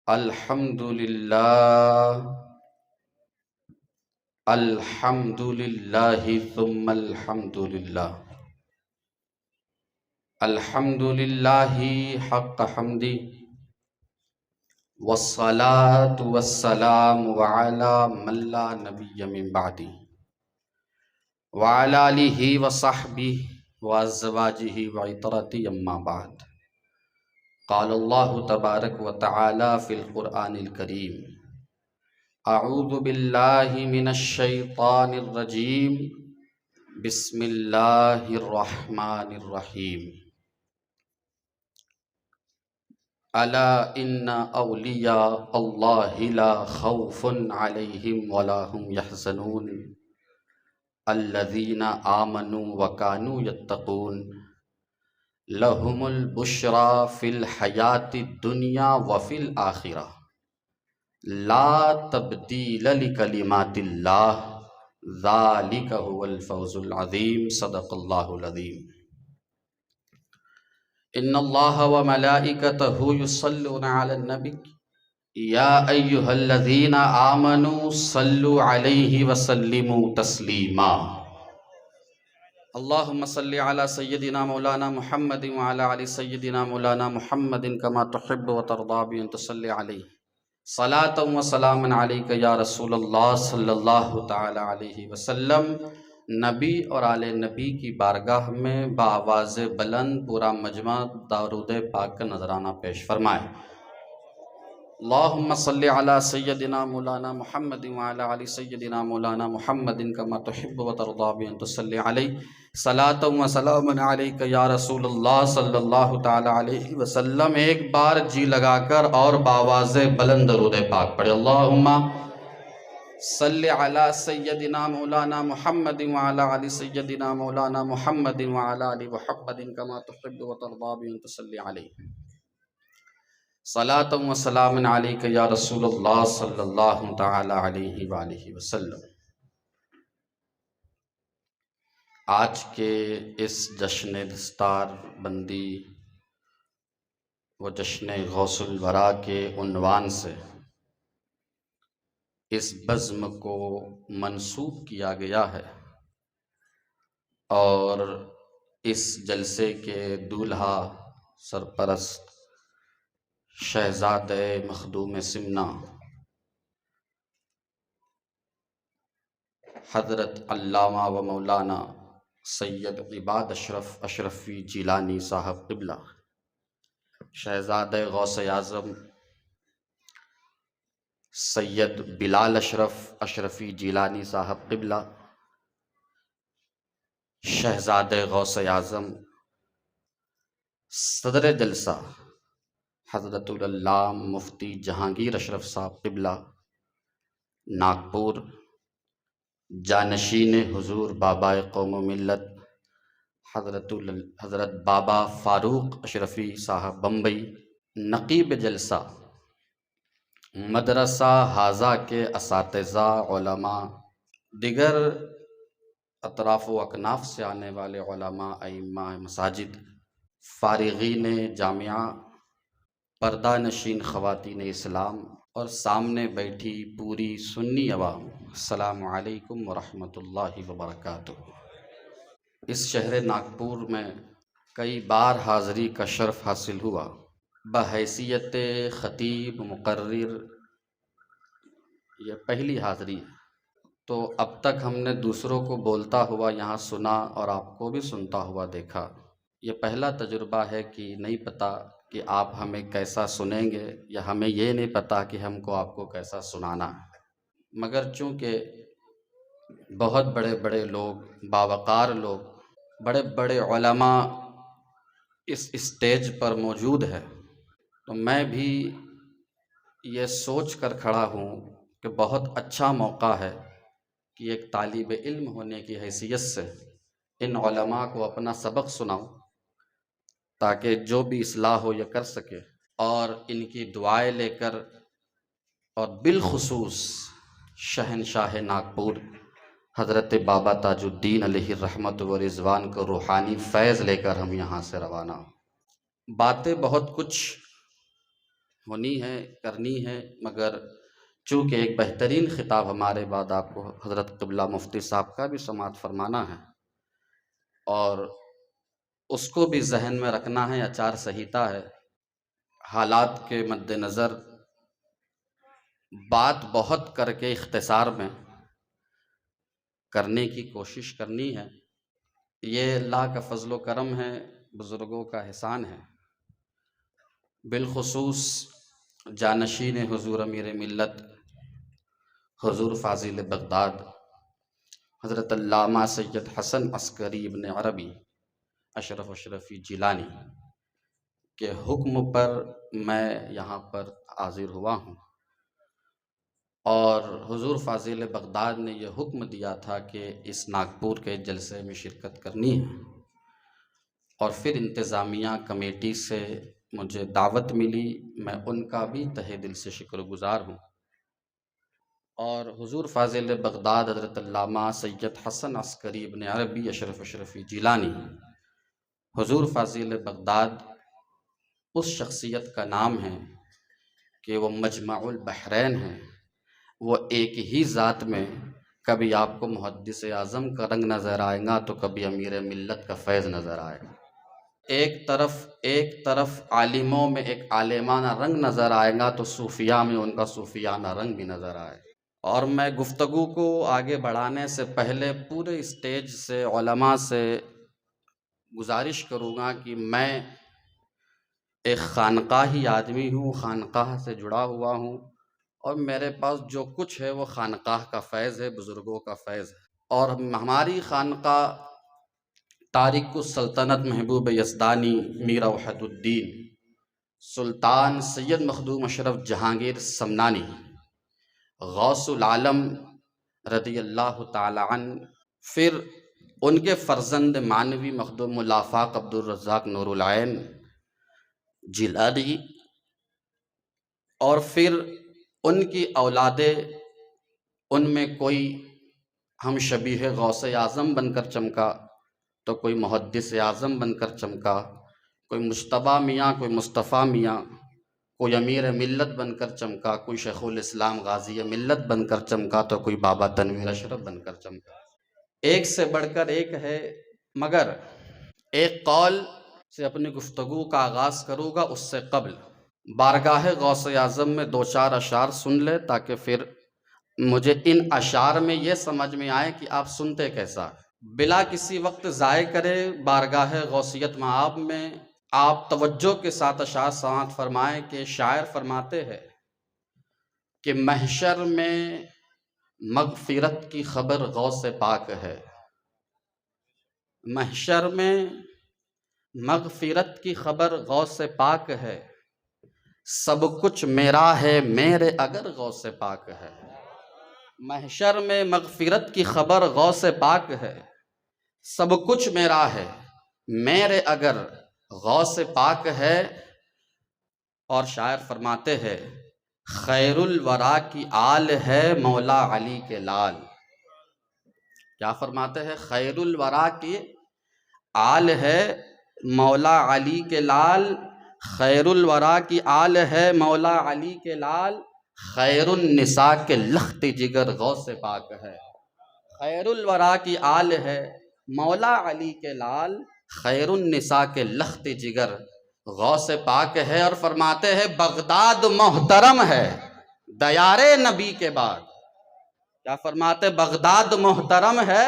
الحمد للہ الحمد للہ ثم الحمد للہ الحمد للہ حق حمدی والصلاة والسلام علی من لا نبی من بعدی وعلی آلہ وصحبہ وازواجہ وعطرتہ اما بعد قال اللہ تبارک وتعالی فی القرآن الکریم اعوذ باللہ من الشیطان الرجیم بسم اللہ الرحمن الرحیم الا ان اولیاء اللہ لا خوف علیہم ولا هم یحزنون الذین آمنوا وکانوا یتقون لهم البشرى فی الحیاة الدنیا وفی الآخرہ لا تبدیل لکلمات اللہ ذالک هو الفوز العظیم صدق اللہ العظیم ان اللہ وملائکتہ یصلون علی النبی یا ایہا الذین آمنوا صلوا علیہ وسلموا تسلیما اللہم صلی علی سیدنا مولانا محمد وعلی آل سیدنا مولانا محمد کما تحب وترضی بان تصلی علیہ صلاۃ و سلام علیک یا رسول اللہ صلی اللہ تعالی علیہ وسلم۔ نبی اور آل نبی کی بارگاہ میں بآواز بلند پورا مجمع درود پاک کا نذرانہ پیش فرمائے۔ اللہم صلی علی سیدنا مولانا محمد وعلی آل سیدنا مولانا محمد کما تحب وترضی بان تصلی علیہ صلاۃ و سلام علیک یا رسول اللہ صلی اللہ تعالی علیہ وسلم۔ ایک بار جی لگا کر اور بآواز بلند درود پاک پڑھے۔ اللہم صلی علی سیدنا مولانا محمد وعلی آل سیدنا مولانا محمد وعلی آل محمد کما تحب وترضی بان تصلی علیہ صلاۃ و سلام علیک یا رسول اللہ صلی اللہ تعالی علیہ وآلہ وسلم۔ آج کے اس جشن دستار بندی و جشن غوث الورا کے عنوان سے اس بزم کو منسوب کیا گیا ہے، اور اس جلسے کے دولہا سرپرست شہزادہ مخدوم سمنا حضرت علامہ و مولانا سید عباد اشرف اشرفی جیلانی صاحب قبلہ، شہزادہ غوث اعظم سید بلال اشرف اشرفی جیلانی صاحب قبلہ، شہزادہ غوث اعظم صدر جلسہ حضرت العلامہ مفتی جہانگیر اشرف صاحب قبلہ ناگپور، جانشین حضور بابا قوم و ملت حضرت بابا فاروق اشرفی صاحب بمبئی، نقیب جلسہ مدرسہ حاضہ کے اساتذہ، علماء، دیگر اطراف و اکناف سے آنے والے علماء، ائمہ مساجد، فارغین جامعہ، پردہ نشین خواتین اسلام، اور سامنے بیٹھی پوری سنی عوام، السلام علیکم ورحمۃ اللہ وبرکاتہ۔ اس شہر ناگپور میں کئی بار حاضری کا شرف حاصل ہوا۔ بحیثیت خطیب مقرر یہ پہلی حاضری ہے، تو اب تک ہم نے دوسروں کو بولتا ہوا یہاں سنا اور آپ کو بھی سنتا ہوا دیکھا۔ یہ پہلا تجربہ ہے کہ نہیں پتہ کہ آپ ہمیں کیسا سنیں گے، یا ہمیں یہ نہیں پتہ کہ ہم کو آپ کو کیسا سنانا ہے، مگر چونکہ بہت بڑے بڑے لوگ، باوقار لوگ، بڑے بڑے علماء اس اسٹیج پر موجود ہے، تو میں بھی یہ سوچ کر کھڑا ہوں کہ بہت اچھا موقع ہے کہ ایک طالب علم ہونے کی حیثیت سے ان علماء کو اپنا سبق سناؤں، تاکہ جو بھی اصلاح ہو یہ کر سکے، اور ان کی دعائیں لے کر، اور بالخصوص شہنشاہ ناگپور حضرت بابا تاج الدین علیہ الرحمت و رضوان کو روحانی فیض لے کر ہم یہاں سے روانہ ہوں۔ باتیں بہت کچھ ہونی ہے، کرنی ہے، مگر چونکہ ایک بہترین خطاب ہمارے بعد آپ کو حضرت قبلہ مفتی صاحب کا بھی سماعت فرمانا ہے، اور اس کو بھی ذہن میں رکھنا ہے، آچار سنہیتا ہے، حالات کے مد نظر بات بہت کر کے اختصار میں کرنے کی کوشش کرنی ہے۔ یہ اللہ کا فضل و کرم ہے، بزرگوں کا احسان ہے، بالخصوص جانشین حضور امیر ملت حضور فاضل بغداد حضرت علامہ سید حسن عسکری ابن عربی اشرف اشرفی جیلانی کے حکم پر میں یہاں پر حاضر ہوا ہوں، اور حضور فاضل بغداد نے یہ حکم دیا تھا کہ اس ناگپور کے جلسے میں شرکت کرنی ہے، اور پھر انتظامیہ کمیٹی سے مجھے دعوت ملی، میں ان کا بھی تہہ دل سے شکر گزار ہوں، اور حضور فاضل بغداد حضرت علامہ سید حسن عسکری ابن عربی اشرف اشرفی جیلانی، حضور فاضل بغداد اس شخصیت کا نام ہے کہ وہ مجمع البحرین ہیں، وہ ایک ہی ذات میں کبھی آپ کو محدث اعظم کا رنگ نظر آئے گا تو کبھی امیر ملت کا فیض نظر آئے گا، ایک طرف عالموں میں ایک عالمانہ رنگ نظر آئے گا تو صوفیاء میں ان کا صوفیانہ رنگ بھی نظر آئے گا۔ اور میں گفتگو کو آگے بڑھانے سے پہلے پورے اسٹیج سے علماء سے گزارش کروں گا کہ میں ایک خانقاہی آدمی ہوں، خانقاہ سے جڑا ہوا ہوں، اور میرے پاس جو کچھ ہے وہ خانقاہ کا فیض ہے، بزرگوں کا فیض ہے، اور ہماری خانقاہ تارک السلطنت محبوب یزدانی میرا وحد الدین سلطان سید مخدوم اشرف جہانگیر سمنانی غوث العالم رضی اللہ تعالی عنہ، پھر ان کے فرزند معنوی مخدوم الآفاق عبد الرزاق نور العین جیلانی، اور پھر ان کی اولادیں، ان میں کوئی ہم شبیہ غوث اعظم بن کر چمکا تو کوئی محدث اعظم بن کر چمکا، کوئی مجتبیٰ میاں، کوئی مصطفیٰ میاں، کوئی امیر ملت بن کر چمکا، کوئی شیخ الاسلام غازی ملت بن کر چمکا تو کوئی بابا تنویر اشرف بن کر چمکا، ایک سے بڑھ کر ایک ہے، مگر ایک قول سے اپنی گفتگو کا آغاز کروں گا، اس سے قبل بارگاہ غوث اعظم میں دو چار اشعار سن لے تاکہ پھر مجھے ان اشعار میں یہ سمجھ میں آئے کہ آپ سنتے کیسا ہے، بلا کسی وقت ضائع کرے بارگاہ غوثیت مآب میں آپ توجہ کے ساتھ اشعار سماعت فرمائیں کہ شاعر فرماتے ہیں کہ محشر میں مغفرت کی خبر غوث پاک ہے، محشر میں مغفرت کی خبر غوث پاک ہے، سب کچھ میرا ہے میرے اگر غوث پاک ہے، محشر میں مغفرت کی خبر غوث پاک ہے، سب کچھ میرا ہے میرے اگر غوث پاک ہے، اور شاعر فرماتے ہیں خیر الورا کی آل ہے مولا علی کے لال، کیا فرماتے ہیں؟ خیر الورا کی آل ہے مولا علی کے لال، خیر الورا کی آل ہے مولا علی کے لال، خیر النساء کے لخت جگر غوث پاک ہے، خیر الورا کی آل ہے مولا علی کے لال، خیر النساء کے لخت جگر غوث پاک ہے، اور فرماتے ہیں بغداد محترم ہے دیار نبی کے بعد، کیا فرماتے؟ بغداد محترم ہے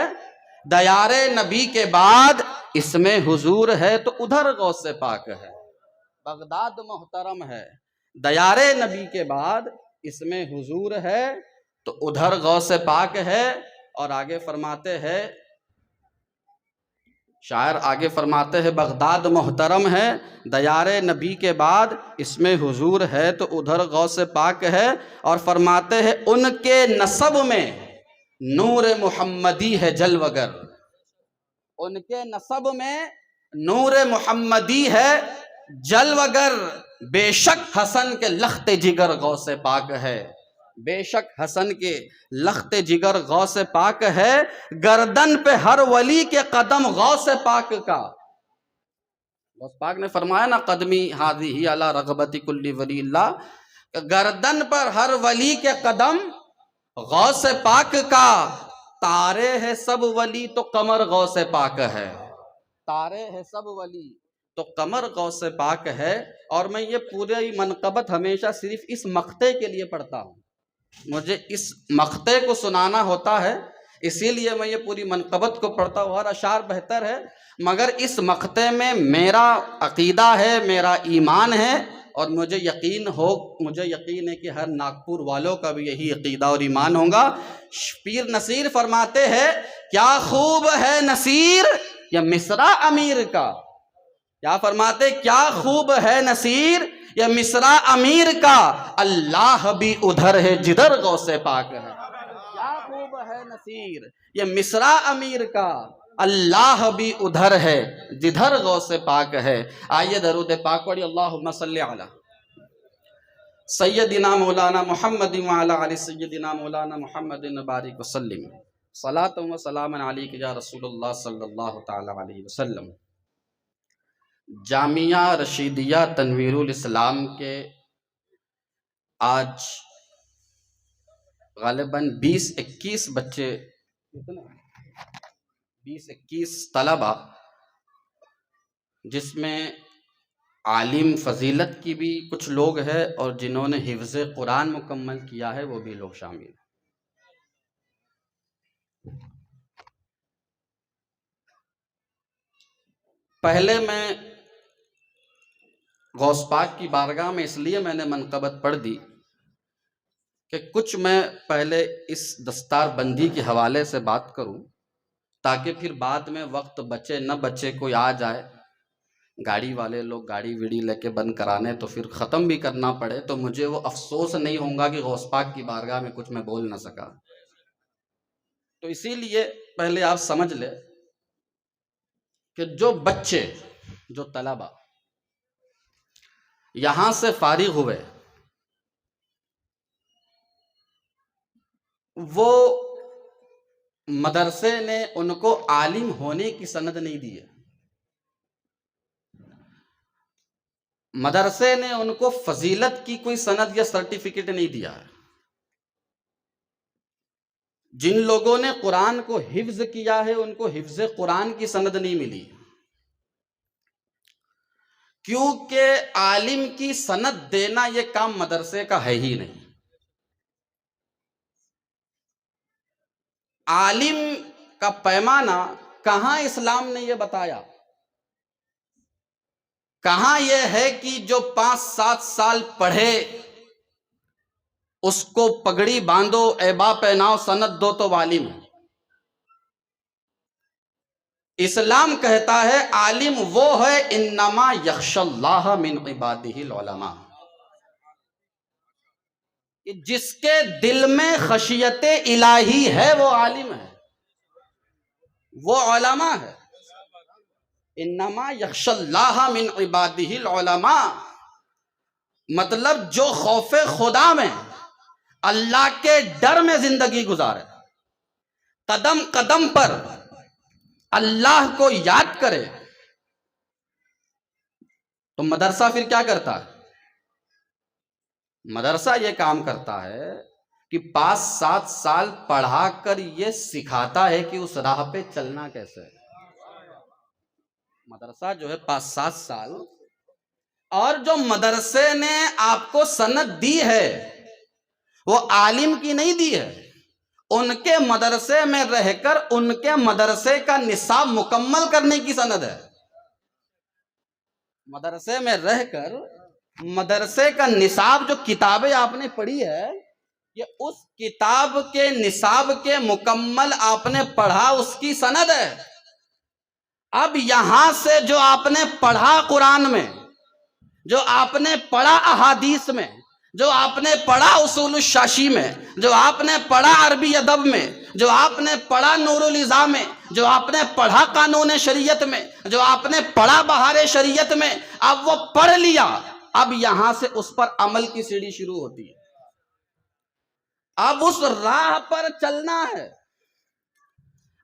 دیار نبی کے بعد، اس میں حضور ہے تو ادھر غوث پاک ہے، بغداد محترم ہے دیار نبی کے بعد، اس میں حضور ہے تو ادھر غوث پاک ہے، اور آگے فرماتے ہیں شاعر، آگے فرماتے ہیں بغداد محترم ہے دیار نبی کے بعد، اس میں حضور ہے تو ادھر غوث پاک ہے، اور فرماتے ہیں ان کے نسب میں نور محمدی ہے جلوگر، ان کے نسب میں نور محمدی ہے جلوگر، بے شک حسن کے لخت جگر غوث پاک ہے، بے شک حسن کے لخت جگر غوث پاک ہے، گردن پہ ہر ولی کے قدم غوث پاک کا، غوث پاک نے فرمایا نا قدمی ہادی علی رغبت کل ولی اللہ، گردن پر ہر ولی کے قدم غوث پاک کا، تارے ہے سب ولی تو قمر غوث پاک ہے، تارے ہے سب ولی تو قمر غوث پاک ہے۔ اور میں یہ پوری منقبت ہمیشہ صرف اس مقطع کے لیے پڑھتا ہوں، مجھے اس مقطع کو سنانا ہوتا ہے، اسی لیے میں یہ پوری منقبت کو پڑھتا ہوں۔ اور اشعار بہتر ہے، مگر اس مقطع میں میرا عقیدہ ہے، میرا ایمان ہے، اور مجھے یقین ہے کہ ہر ناگپور والوں کا بھی یہی عقیدہ اور ایمان ہوگا۔ پیر نصیر فرماتے ہیں، کیا خوب ہے نصیر یہ مصرع امیر کا، کیا فرماتے، کیا خوب ہے نصیر یہ مصرع امیر کا، اللہ بھی ادھر ہے جدھر غوث پاک ہے۔ کیا خوب ہے نصیر یہ مصرع امیر کا، اللہ بھی ادھر ہے جدھر غوث پاک ہے۔ آئیے درود پاک پڑھی، اللہم صلی علی سیدنا مولانا محمد وعلی آل سیدنا مولانا محمد بارک وسلم، صلاۃ و سلام علیک یا رسول اللہ صلی اللہ تعالی علیہ وسلم۔ جامعہ رشیدیہ تنویر الاسلام کے آج غالباً 20-21 بچے، 20-21 طلبہ، جس میں عالم فضیلت کی بھی کچھ لوگ ہیں اور جنہوں نے حفظ قرآن مکمل کیا ہے وہ بھی لوگ شامل ہیں۔ پہلے میں غوث پاک کی بارگاہ میں اس لیے میں نے منقبت پڑھ دی کہ کچھ میں پہلے اس دستار بندی کے حوالے سے بات کروں، تاکہ پھر بعد میں وقت بچے نہ بچے، کوئی آ جائے گاڑی والے لوگ گاڑی ویڑی لے کے بند کرانے تو پھر ختم بھی کرنا پڑے، تو مجھے وہ افسوس نہیں ہوگا کہ غوث پاک کی بارگاہ میں کچھ میں بول نہ سکا۔ تو اسی لیے پہلے آپ سمجھ لیں کہ جو بچے، جو طلبہ یہاں سے فارغ ہوئے، وہ مدرسے نے ان کو عالم ہونے کی سند نہیں دی ہے، مدرسے نے ان کو فضیلت کی کوئی سند یا سرٹیفکیٹ نہیں دیا ہے۔ جن لوگوں نے قرآن کو حفظ کیا ہے ان کو حفظ قرآن کی سند نہیں ملی، کیونکہ عالم کی سند دینا یہ کام مدرسے کا ہے ہی نہیں۔ عالم کا پیمانہ کہاں اسلام نے یہ بتایا؟ کہاں یہ ہے کہ جو 5-7 سال پڑھے اس کو پگڑی باندھو، ایبا پہناؤ، سند دو تو عالم ہے؟ اسلام کہتا ہے عالم وہ ہے انما یخشی اللہ من عبادہ العلماء، جس کے دل میں خشیت الہی ہے وہ عالم ہے، وہ علماء ہے۔ انما یخشی اللہ من عبادہ العلماء، مطلب جو خوف خدا میں، اللہ کے ڈر میں زندگی گزارے، قدم قدم پر اللہ کو یاد کرے، تو مدرسہ پھر کیا کرتا ہے؟ مدرسہ یہ کام کرتا ہے کہ 5-7 سال پڑھا کر یہ سکھاتا ہے کہ اس راہ پہ چلنا کیسے ہے۔ مدرسہ جو ہے 5-7 سال، اور جو مدرسے نے آپ کو سند دی ہے وہ عالم کی نہیں دی ہے، ان کے مدرسے میں رہ کر ان کے مدرسے کا نصاب مکمل کرنے کی سند ہے۔ مدرسے میں رہ کر مدرسے کا نصاب، جو کتابیں آپ نے پڑھی ہے، یہ اس کتاب کے نصاب کے مکمل آپ نے پڑھا، اس کی سند ہے۔ اب یہاں سے جو آپ نے پڑھا قرآن میں، جو آپ نے پڑھا احادیث میں، جو آپ نے پڑھا اصول الشاشی میں، جو آپ نے پڑھا عربی ادب میں، جو آپ نے پڑھا نور الازا میں، جو آپ نے پڑھا قانون شریعت میں، جو آپ نے پڑھا بہار شریعت میں، اب وہ پڑھ لیا، اب یہاں سے اس پر عمل کی سیڑھی شروع ہوتی ہے۔ اب اس راہ پر چلنا ہے،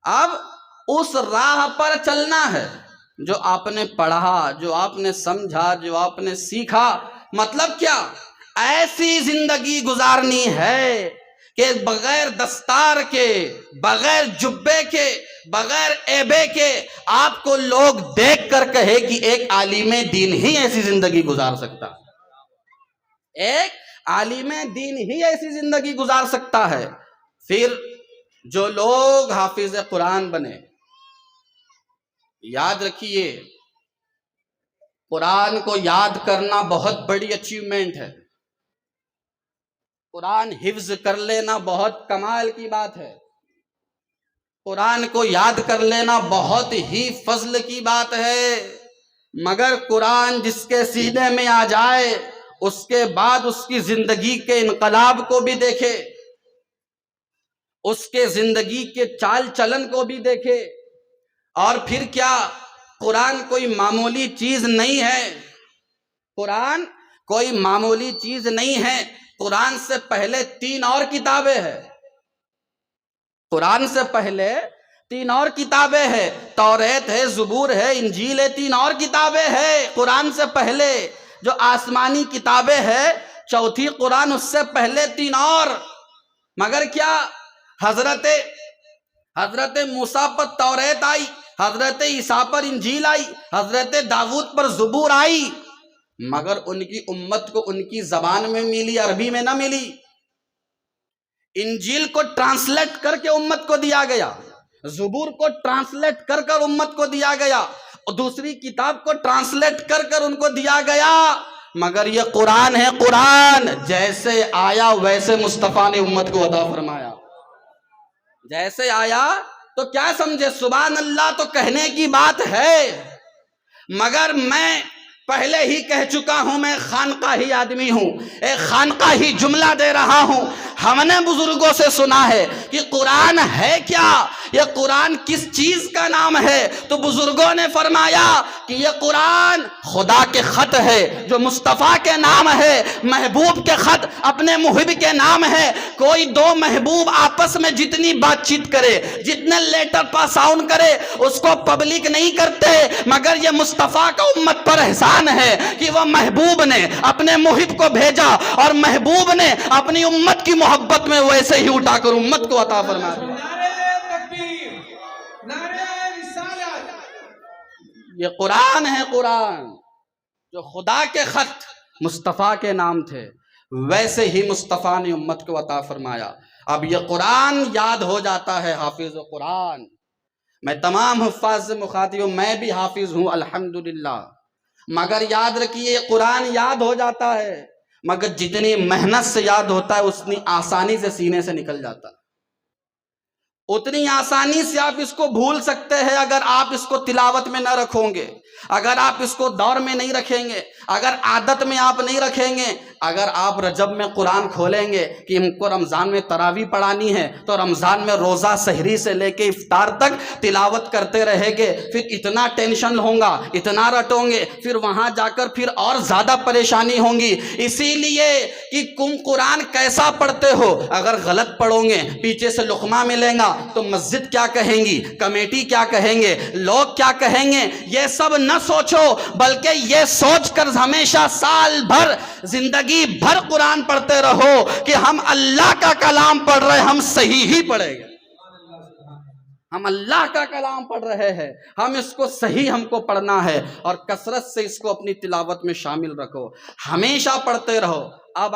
اب اس راہ پر چلنا ہے۔ جو آپ نے پڑھا، جو آپ نے سمجھا، جو آپ نے سیکھا، مطلب کیا؟ ایسی زندگی گزارنی ہے کہ بغیر دستار کے، بغیر جبے کے، بغیر ایبے کے آپ کو لوگ دیکھ کر کہے کہ ایک عالم دین ہی ایسی زندگی گزار سکتا ہے، ایک عالم دین ہی ایسی زندگی گزار سکتا ہے۔ پھر جو لوگ حافظ قرآن بنے، یاد رکھیے قرآن کو یاد کرنا بہت بڑی اچیومنٹ ہے، قرآن حفظ کر لینا بہت کمال کی بات ہے، قرآن کو یاد کر لینا بہت ہی فضل کی بات ہے، مگر قرآن جس کے سینے میں آ جائے اس کے بعد اس کی زندگی کے انقلاب کو بھی دیکھے، اس کے زندگی کے چال چلن کو بھی دیکھے۔ اور پھر کیا، قرآن کوئی معمولی چیز نہیں ہے، قرآن کوئی معمولی چیز نہیں ہے۔ قرآن سے پہلے 3 اور کتابیں ہیں، قرآن سے پہلے 3 اور کتابیں ہیں، توریت ہے، زبور ہے، انجیل ہے، 3 اور کتابیں ہیں قرآن سے پہلے، جو آسمانی کتابیں ہیں، چوتھی قرآن، اس سے پہلے 3 اور۔ مگر کیا، حضرت موسیٰ پر توریت آئی، حضرت عیسیٰ پر انجیل آئی، حضرت داؤد پر زبور آئی، مگر ان کی امت کو ان کی زبان میں ملی، عربی میں نہ ملی۔ انجیل کو ٹرانسلیٹ کر کے امت کو دیا گیا، زبور کو ٹرانسلیٹ کر کر امت کو دیا گیا، اور دوسری کتاب کو ٹرانسلیٹ کر کر ان کو دیا گیا، مگر یہ قرآن ہے، قرآن جیسے آیا ویسے مصطفیٰ نے امت کو عطا فرمایا، جیسے آیا تو کیا سمجھے، سبحان اللہ تو کہنے کی بات ہے، مگر میں پہلے ہی کہہ چکا ہوں، میں خانقاہی آدمی ہوں، ایک خانقاہی جملہ دے رہا ہوں۔ ہم نے بزرگوں سے سنا ہے کہ قرآن ہے کیا، یہ قرآن کس چیز کا نام ہے، تو بزرگوں نے فرمایا کہ یہ قرآن خدا کے خط ہے، جو مصطفیٰ کے نام ہے، محبوب کے خط اپنے محب کے نام ہے۔ کوئی 2 محبوب آپس میں جتنی بات چیت کرے، جتنے لیٹر پاس آن کرے، اس کو پبلک نہیں کرتے، مگر یہ مصطفیٰ کا امت پر احسان ہے کہ وہ محبوب نے اپنے محب کو بھیجا، اور محبوب نے اپنی امت کی محبت میں ویسے ہی اٹھا کر امت کو عطا فرما دیا۔ یہ قرآن ہے، قرآن جو خدا کے خط مصطفیٰ کے نام تھے، ویسے ہی مصطفیٰ نے امت کو عطا فرمایا۔ اب یہ قرآن یاد ہو جاتا ہے، حافظ قرآن۔ میں تمام حفاظ سے مخاطب ہوں، میں بھی حافظ ہوں الحمدللہ، مگر یاد رکھیے یہ قرآن یاد ہو جاتا ہے، مگر جتنی محنت سے یاد ہوتا ہے اتنی آسانی سے سینے سے نکل جاتا ہے، اتنی آسانی سے آپ اس کو بھول سکتے ہیں اگر آپ اس کو تلاوت میں نہ رکھو گے، اگر آپ اس کو دور میں نہیں رکھیں گے، اگر عادت میں آپ نہیں رکھیں گے۔ اگر آپ رجب میں قرآن کھولیں گے کہ ہم کو رمضان میں تراویح پڑھانی ہے، تو رمضان میں روزہ سحری سے لے کے افطار تک تلاوت کرتے رہیں گے، پھر اتنا ٹینشن ہوگا، اتنا رٹوں گے، پھر وہاں جا کر پھر اور زیادہ پریشانی ہوں گی۔ اسی لیے کہ تم قرآن کیسا پڑھتے ہو، اگر غلط پڑھو گے، پیچھے سے لقمہ ملے گا تو مسجد کیا کہیں گی، کمیٹی کیا کہیں گے، لوگ کیا کہیں گے، یہ سب نہ سوچو، بلکہ یہ سوچ کر ہمیشہ سال بھر، زندگی بھر قرآن پڑھتے رہو کہ ہم اللہ کا کلام پڑھ رہے، ہم صحیح ہی پڑھیں گے، ہم اللہ کا کلام پڑھ رہے ہیں، ہم اس کو صحیح ہم کو پڑھنا ہے، اور کثرت سے اس کو اپنی تلاوت میں شامل رکھو، ہمیشہ پڑھتے رہو۔ اب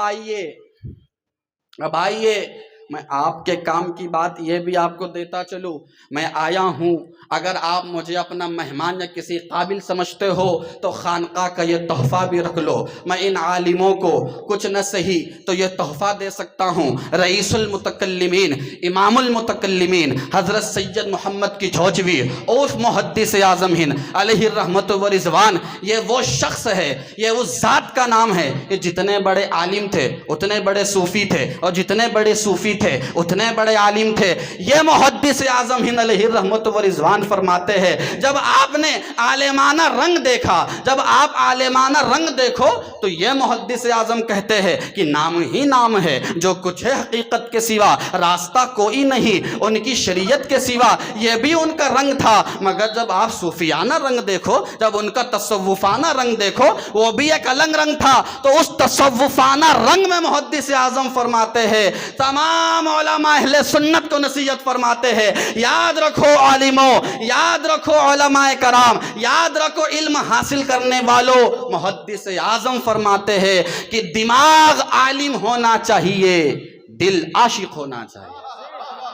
آئیے میں آپ کے کام کی بات یہ بھی آپ کو دیتا چلوں، میں آیا ہوں، اگر آپ مجھے اپنا مہمان یا کسی قابل سمجھتے ہو تو خانقاہ کا یہ تحفہ بھی رکھ لو، میں ان عالموں کو کچھ نہ صحیح تو یہ تحفہ دے سکتا ہوں۔ رئیس المتکلمین، امام المتکلمین حضرت سید محمد کی جھوجوی اوف محدث اعظم ہند علیہ الرحمت و رضوان، یہ وہ شخص ہے، یہ اس ذات کا نام ہے کہ جتنے بڑے عالم تھے اتنے بڑے صوفی تھے، اور جتنے بڑے صوفی تھے، اتنے بڑے عالم تھے۔ یہ محدث اعظم ہند علیہ الرحمت و رضوان فرماتے ہیں جب آپ نے عالمانہ رنگ دیکھا، جب آپ عالمانہ رنگ دیکھو تو یہ محدث اعظم کہتے ہیں کہ نام ہی نام ہے، جو کچھ ہے حقیقت کے سوا راستہ کوئی نہیں، ان کی شریعت کے سوا یہ بھی ان کا رنگ تھا۔ مگر جب آپ صوفیانہ رنگ دیکھو، جب ان کا تصوفانہ رنگ دیکھو، وہ بھی ایک الگ رنگ تھا۔ تو اس تصوفانہ رنگ میں محدث اعظم فرماتے ہیں، تمام علماء اہل سنت کو نصیحت فرماتے ہیں، یاد رکھو عالموں، یاد رکھو علماء کرام، یاد رکھو علم حاصل کرنے والوں، محدث اعظم فرماتے ہیں کہ دماغ عالم ہونا چاہیے، دل عاشق ہونا چاہیے۔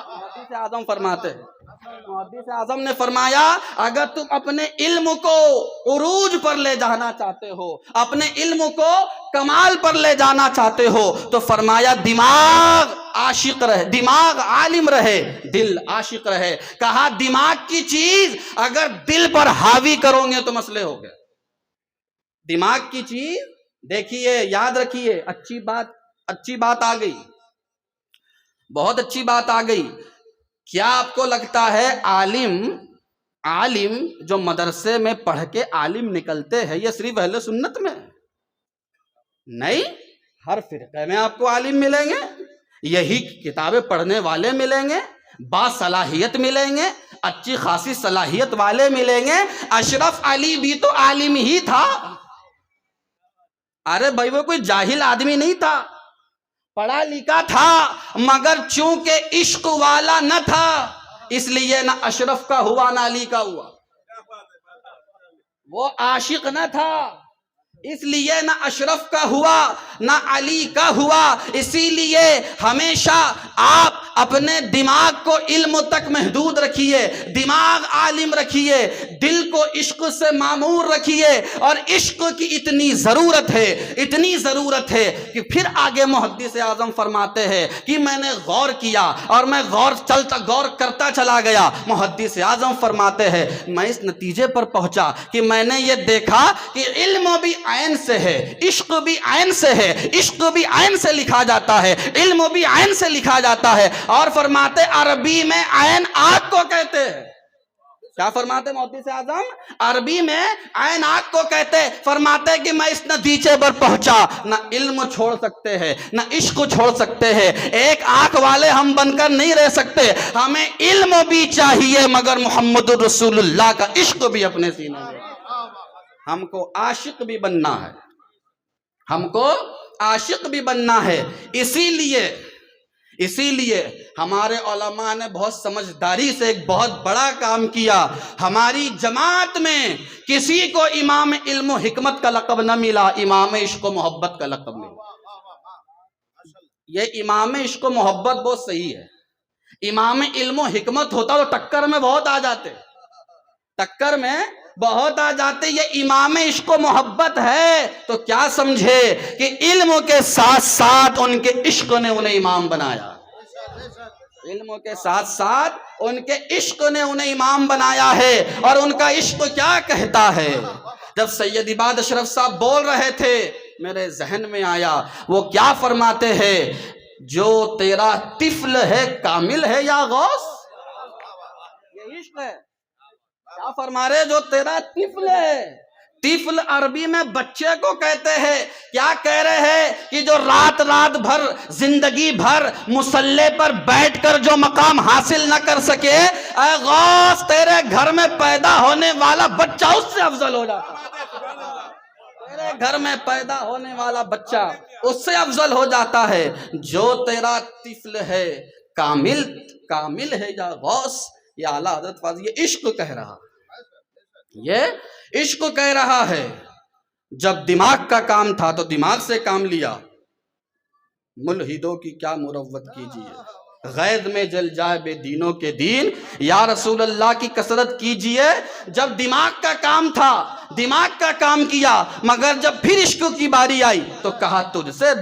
محدث اعظم فرماتے ہیں، محدث اعظم نے فرمایا اگر تم اپنے علم کو عروج پر لے جانا چاہتے ہو، اپنے علم کو کمال پر لے جانا چاہتے ہو، تو فرمایا دماغ عاشق رہے، دماغ عالم رہے، دل عاشق رہے۔ کہا دماغ کی چیز اگر دل پر حاوی کرو گے تو مسئلے ہو گئے۔ دماغ کی چیز دیکھیے، یاد رکھیے، اچھی بات آ گئی، بہت اچھی بات آ گئی۔ کیا آپ کو لگتا ہے عالم جو مدرسے میں پڑھ کے عالم نکلتے ہیں یہ صرف اہل سنت میں؟ نہیں، ہر فرقے میں آپ کو عالم ملیں گے، یہی کتابیں پڑھنے والے ملیں گے، باصلاحیت ملیں گے، اچھی خاصی صلاحیت والے ملیں گے۔ اشرف علی بھی تو عالم ہی تھا، ارے بھائی وہ کوئی جاہل آدمی نہیں تھا، پڑھا لکھا تھا، مگر چونکہ عشق والا نہ تھا اس لیے نہ اشرف کا ہوا نہ علی کا ہوا۔ وہ عاشق نہ تھا اس لیے نہ اشرف کا ہوا نہ علی کا ہوا۔ اسی لیے ہمیشہ آپ اپنے دماغ کو علم تک محدود رکھیے، دماغ عالم رکھیے، دل کو عشق سے معمور رکھیے۔ اور عشق کی اتنی ضرورت ہے کہ پھر آگے محدث اعظم فرماتے ہیں کہ میں نے غور کیا اور میں غور کرتا چلا گیا۔ محدث اعظم فرماتے ہیں میں اس نتیجے پر پہنچا کہ میں نے یہ دیکھا کہ علم بھی عین سے ہے، عشق بھی عین سے ہے، عشق بھی عین سے لکھا جاتا ہے، علم بھی عین سے لکھا جاتا ہے۔ اور فرماتے عربی میں عین آگ کو کہتے ہیں۔ کیا فرماتے محدث اعظم؟ عربی میں عین آگ کو کہتے۔ فرماتے کہ میں اس نتیجے پر پہنچا نہ علم چھوڑ سکتے ہیں نہ عشق چھوڑ سکتے ہیں، ایک آنکھ والے ہم بن کر نہیں رہ سکتے، ہمیں علم بھی چاہیے مگر محمد رسول اللہ کا عشق بھی اپنے سینے میں۔ ہم کو عاشق بھی بننا ہے، ہم کو عاشق بھی بننا ہے۔ اسی لیے ہمارے علماء نے بہت سمجھداری سے ایک بہت بڑا کام کیا۔ ہماری جماعت میں کسی کو امام علم و حکمت کا لقب نہ ملا، امام عشق و محبت کا لقب ملا۔ یہ امام عشق و محبت بہت صحیح ہے، امام علم و حکمت ہوتا تو ٹکر میں بہت آ جاتے، یہ امام عشق و محبت ہے تو کیا سمجھے کہ علم کے ساتھ ساتھ ان کے عشق نے انہیں امام بنایا، علم کے ساتھ ساتھ ان کے عشق نے انہیں امام بنایا ہے۔ اور ان کا عشق کیا کہتا ہے؟ جب سید عباد اشرف صاحب بول رہے تھے میرے ذہن میں آیا، وہ کیا فرماتے ہیں؟ جو تیرا طفل ہے کامل ہے یا غوث؟ یہ عشق ہے۔ کیا فرما رہے؟ جو تیرا طفل ہے، طفل عربی میں بچے کو کہتے ہیں۔ کیا کہہ رہے ہیں کہ جو رات بھر زندگی بھر مصلی پر بیٹھ کر جو مقام حاصل نہ کر سکے، اے غوث تیرے گھر میں پیدا ہونے والا بچہ اس سے افضل ہو جاتا ہے، تیرے گھر میں پیدا ہونے والا بچہ اس سے افضل ہو جاتا ہے۔ جو تیرا طفل ہے کامل ہے یا غوث، یہ اعلیٰ حضرت فاضل یہ عشق کہہ رہا ہے، یہ عشق کہہ رہا ہے۔ جب دماغ کا کام تھا تو دماغ سے کام لیا، ملحدوں کی کیا مروت کیجیے، غیظ میں جل جائے بے دینوں کے دین، یا رسول اللہ کی کثرت کیجیے۔ جب دماغ کا کام تھا، دماغ کا کام کیا، مگر جب پھر عشق کی باری آئی تو کہا تجھ سے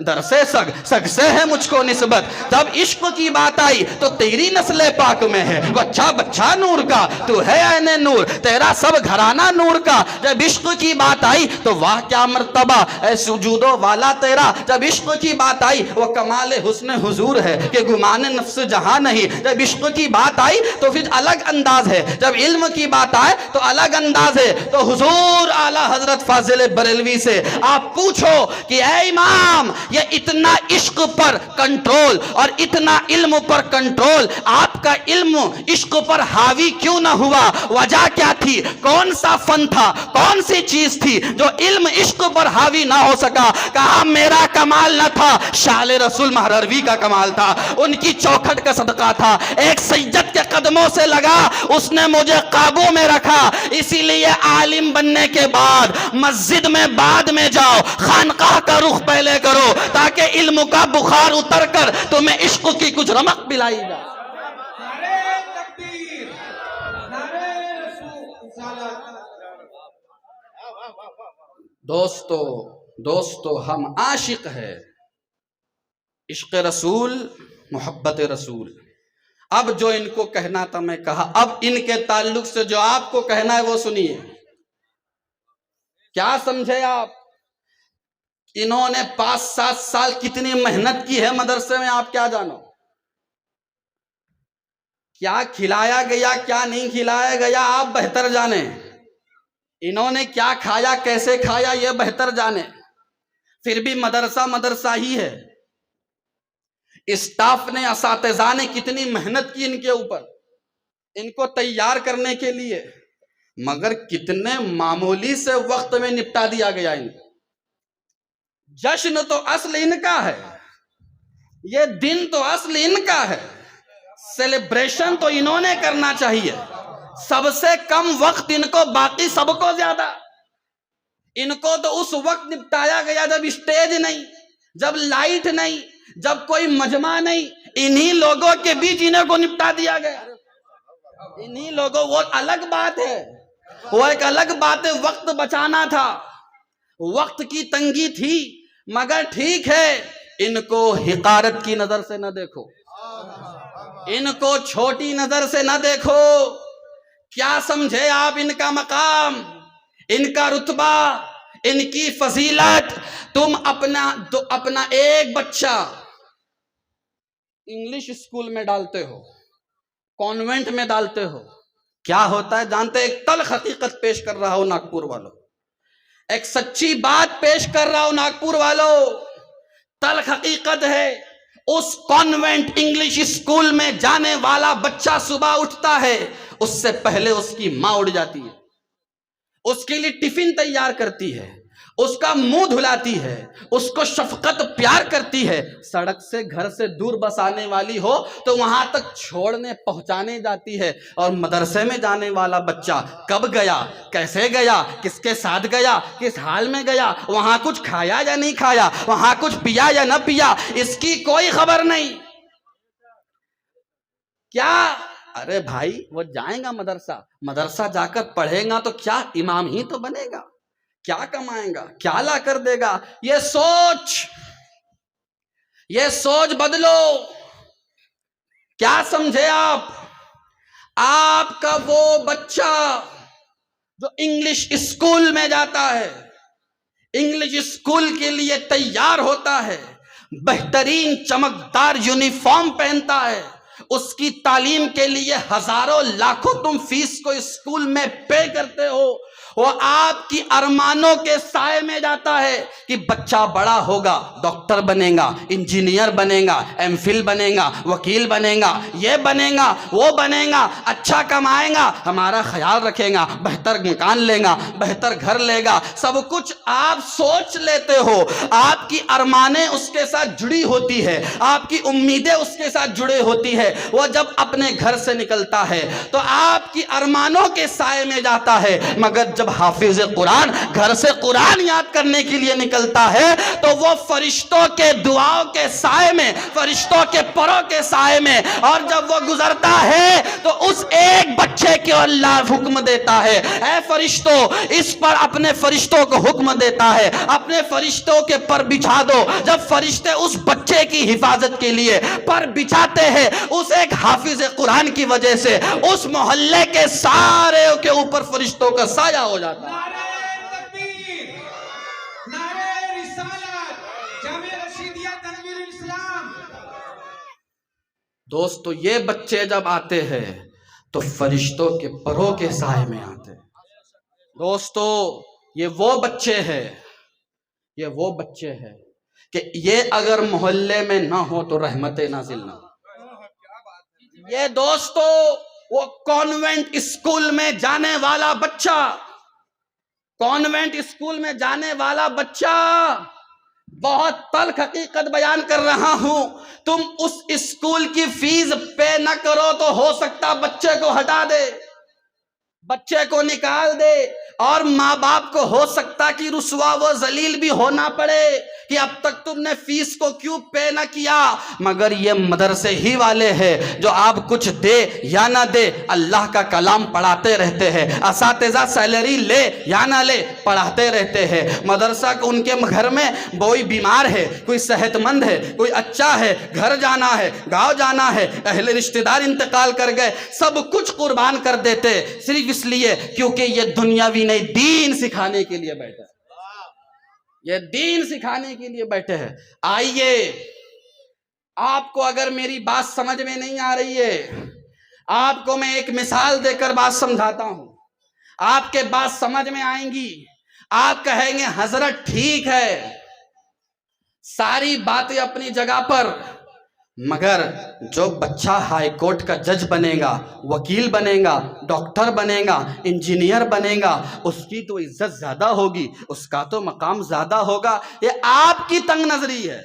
در سے سگ سے ہے مجھ کو نسبت۔ جب عشق کی بات آئی تو تیری نسل پاک میں ہے بچہ نور کا، تو ہے عین نور، تیرا سب گھرانہ نور کا۔ جب عشق کی بات آئی تو واہ کیا مرتبہ اے سجودو والا تیرا۔ جب عشق کی بات آئی وہ کمال حسن حضور ہے کہ گمان نفس جہاں نہیں۔ جب عشق کی بات آئی تو پھر الگ انداز ہے، جب علم کی بات آئے تو الگ انداز ہے۔ تو حضور اعلیٰ حضرت فاضل بریلوی سے آپ پوچھو کہ اے امام، یہ اتنا عشق پر کنٹرول اور اتنا علم پر کنٹرول، آپ کا علم عشق پر حاوی کیوں نہ ہوا؟ وجہ کیا تھی؟ کون سا فن تھا، کون سی چیز تھی جو علم عشق پر حاوی نہ ہو سکا؟ کہا میرا کمال نہ تھا، شال رسول مہروی کا کمال تھا، ان کی چوکھٹ کا صدقہ تھا۔ ایک سید کے قدموں سے لگا، اس نے مجھے قابو میں رکھا۔ اسی لیے عالم بننے کے بعد مسجد میں بعد میں جاؤ، خانقاہ کا رخ پہلے کرو تاکہ علم کا بخار اتر کر تمہیں عشق کی کچھ رمق پلائی جائے۔ دوستو ہم عاشق ہے، عشق رسول، محبت رسول۔ اب جو ان کو کہنا تھا میں کہا، اب ان کے تعلق سے جو آپ کو کہنا ہے وہ سنیے۔ کیا سمجھے آپ؟ انہوں نے 5-7 سال کتنی محنت کی ہے مدرسے میں، آپ کیا جانو؟ کیا کھلایا گیا کیا نہیں کھلایا گیا آپ بہتر جانیں۔ انہوں نے کیا کھایا کیسے کھایا یہ بہتر جانیں۔ پھر بھی مدرسہ ہی ہے۔ اسٹاف نے، اساتذہ نے کتنی محنت کی ان کے اوپر، ان کو تیار کرنے کے لیے، مگر کتنے معمولی سے وقت میں نپٹا دیا گیا ان کو۔ جشن تو اصل ان کا ہے، یہ دن تو اصل ان کا ہے، سیلیبریشن تو انہوں نے کرنا چاہیے۔ سب سے کم وقت ان کو، باقی سب کو زیادہ۔ ان کو تو اس وقت نپٹایا گیا جب اسٹیج نہیں، جب لائٹ نہیں، جب کوئی مجمع نہیں، انہی لوگوں کے بیچ انہیں کو نپٹا دیا گیا۔ انہی لوگوں، وہ الگ بات ہے، وہ ایک الگ بات ہے، وقت بچانا تھا، وقت کی تنگی تھی، مگر ٹھیک ہے، ان کو حقارت کی نظر سے نہ دیکھو، ان کو چھوٹی نظر سے نہ دیکھو۔ کیا سمجھے آپ ان کا مقام، ان کا رتبہ، ان کی فضیلت؟ تم اپنا ایک بچہ انگلش اسکول میں ڈالتے ہو، کانوینٹ میں ڈالتے ہو، کیا ہوتا ہے جانتے؟ ایک تلخ حقیقت پیش کر رہا ہوں ناگپور والوں، ایک سچی بات پیش کر رہا ہوں ناگپور والوں، تلخ حقیقت ہے۔ اس کانوینٹ انگلش اسکول میں جانے والا بچہ صبح اٹھتا ہے، اس سے پہلے اس کی ماں اٹھ جاتی ہے، اس کے لیے ٹفن تیار کرتی ہے، اس کا منہ دھلاتی ہے، اس کو شفقت پیار کرتی ہے۔ سڑک سے، گھر سے دور بس آنے والی ہو تو وہاں تک چھوڑنے پہنچانے جاتی ہے۔ اور مدرسے میں جانے والا بچہ کب گیا، کیسے گیا، کس کے ساتھ گیا، کس حال میں گیا، وہاں کچھ کھایا یا نہیں کھایا، وہاں کچھ پیا یا نہ پیا، اس کی کوئی خبر نہیں۔ کیا؟ ارے بھائی، وہ جائیں گا مدرسہ جا کر پڑھے گا تو کیا امام ہی تو بنے گا، کیا کمائیں گا، کیا لا کر دے گا؟ یہ سوچ بدلو۔ کیا سمجھے آپ کا وہ بچہ جو انگلش اسکول میں جاتا ہے، انگلش اسکول کے لیے تیار ہوتا ہے، بہترین چمکدار یونیفارم پہنتا ہے، اس کی تعلیم کے لیے ہزاروں لاکھوں تم فیس کو اسکول میں پے کرتے ہو، وہ آپ کی ارمانوں کے سائے میں جاتا ہے کہ بچہ بڑا ہوگا، ڈاکٹر بنے گا، انجینئر بنے گا، ایم فل بنے گا، وکیل بنے گا، یہ بنے گا، وہ بنے گا، اچھا کمائے گا، ہمارا خیال رکھے گا، بہتر مکان لے گا، بہتر گھر لے گا، سب کچھ آپ سوچ لیتے ہو، آپ کی ارمانیں اس کے ساتھ جڑی ہوتی ہے، آپ کی امیدیں اس کے ساتھ جڑے ہوتی ہے۔ وہ جب اپنے گھر سے نکلتا ہے تو آپ کی ارمانوں کے سائے میں جاتا ہے، مگر جب جب حافظ قرآن گھر سے قرآن یاد کرنے کے لیے نکلتا ہے تو وہ فرشتوں کے دعاؤں کے سائے میں، فرشتوں کے پروں کے سائے میں، اور جب وہ گزرتا ہے تو اس ایک بچے کو اللہ حکم دیتا ہے، اے فرشتوں اس پر اپنے فرشتوں کو حکم دیتا ہے، اپنے فرشتوں کے پر بچھا دو۔ جب فرشتے اس بچے کی حفاظت کے لیے پر بچھاتے ہیں، اس ایک حافظ قرآن کی وجہ سے اس محلے کے سارے کے اوپر فرشتوں کا سایہ ہو جاتا ہے۔ نعرہ تکبیر، نعرہ رسالت، جامعہ رشیدیہ تنویر الاسلام۔ دوستو یہ بچے جب آتے ہیں تو فرشتوں کے پروں کے سائے میں آتے ہیں۔ دوستو یہ وہ بچے ہیں، یہ وہ بچے ہیں کہ یہ اگر محلے میں نہ ہو تو رحمت نازل نہ ہو۔ یہ دوستو وہ کانوینٹ اسکول میں جانے والا بچہ، کانوینٹ اسکول میں جانے والا بچہ، بہت تلخ حقیقت بیان کر رہا ہوں، تم اس اسکول کی فیس پے نہ کرو تو ہو سکتا بچے کو ہٹا دے، بچے کو نکال دے، اور ماں باپ کو ہو سکتا کہ رسوا و ذلیل بھی ہونا پڑے کہ اب تک تم نے فیس کو کیوں پے نہ کیا، مگر یہ مدرسے ہی والے ہیں جو آپ کچھ دے یا نہ دے اللہ کا کلام پڑھاتے رہتے ہیں، اساتذہ سیلری لے یا نہ لے پڑھاتے رہتے ہیں۔ مدرسہ کو ان کے گھر میں کوئی بیمار ہے، کوئی صحت مند ہے، کوئی اچھا ہے، گھر جانا ہے، گاؤں جانا ہے، اہل رشتہ دار انتقال کر گئے، سب کچھ قربان کر دیتے صرف اس لیے کیونکہ یہ دنیاوی نہیں دین سکھانے کے لیے بیٹھا ہے، یہ دین سکھانے کے لیے بیٹھے ہیں۔ آئیے آپ کو اگر میری بات سمجھ میں نہیں آ رہی ہے، آپ کو میں ایک مثال دے کر بات سمجھاتا ہوں، آپ کے بات سمجھ میں آئیں گی، آپ کہیں گے حضرت ٹھیک ہے ساری باتیں اپنی جگہ پر، مگر جو بچہ ہائی کورٹ کا جج بنے گا، وکیل بنے گا، ڈاکٹر بنے گا، انجینئر بنے گا، اس کی تو عزت زیادہ ہوگی، اس کا تو مقام زیادہ ہوگا۔ یہ آپ کی تنگ نظری ہے،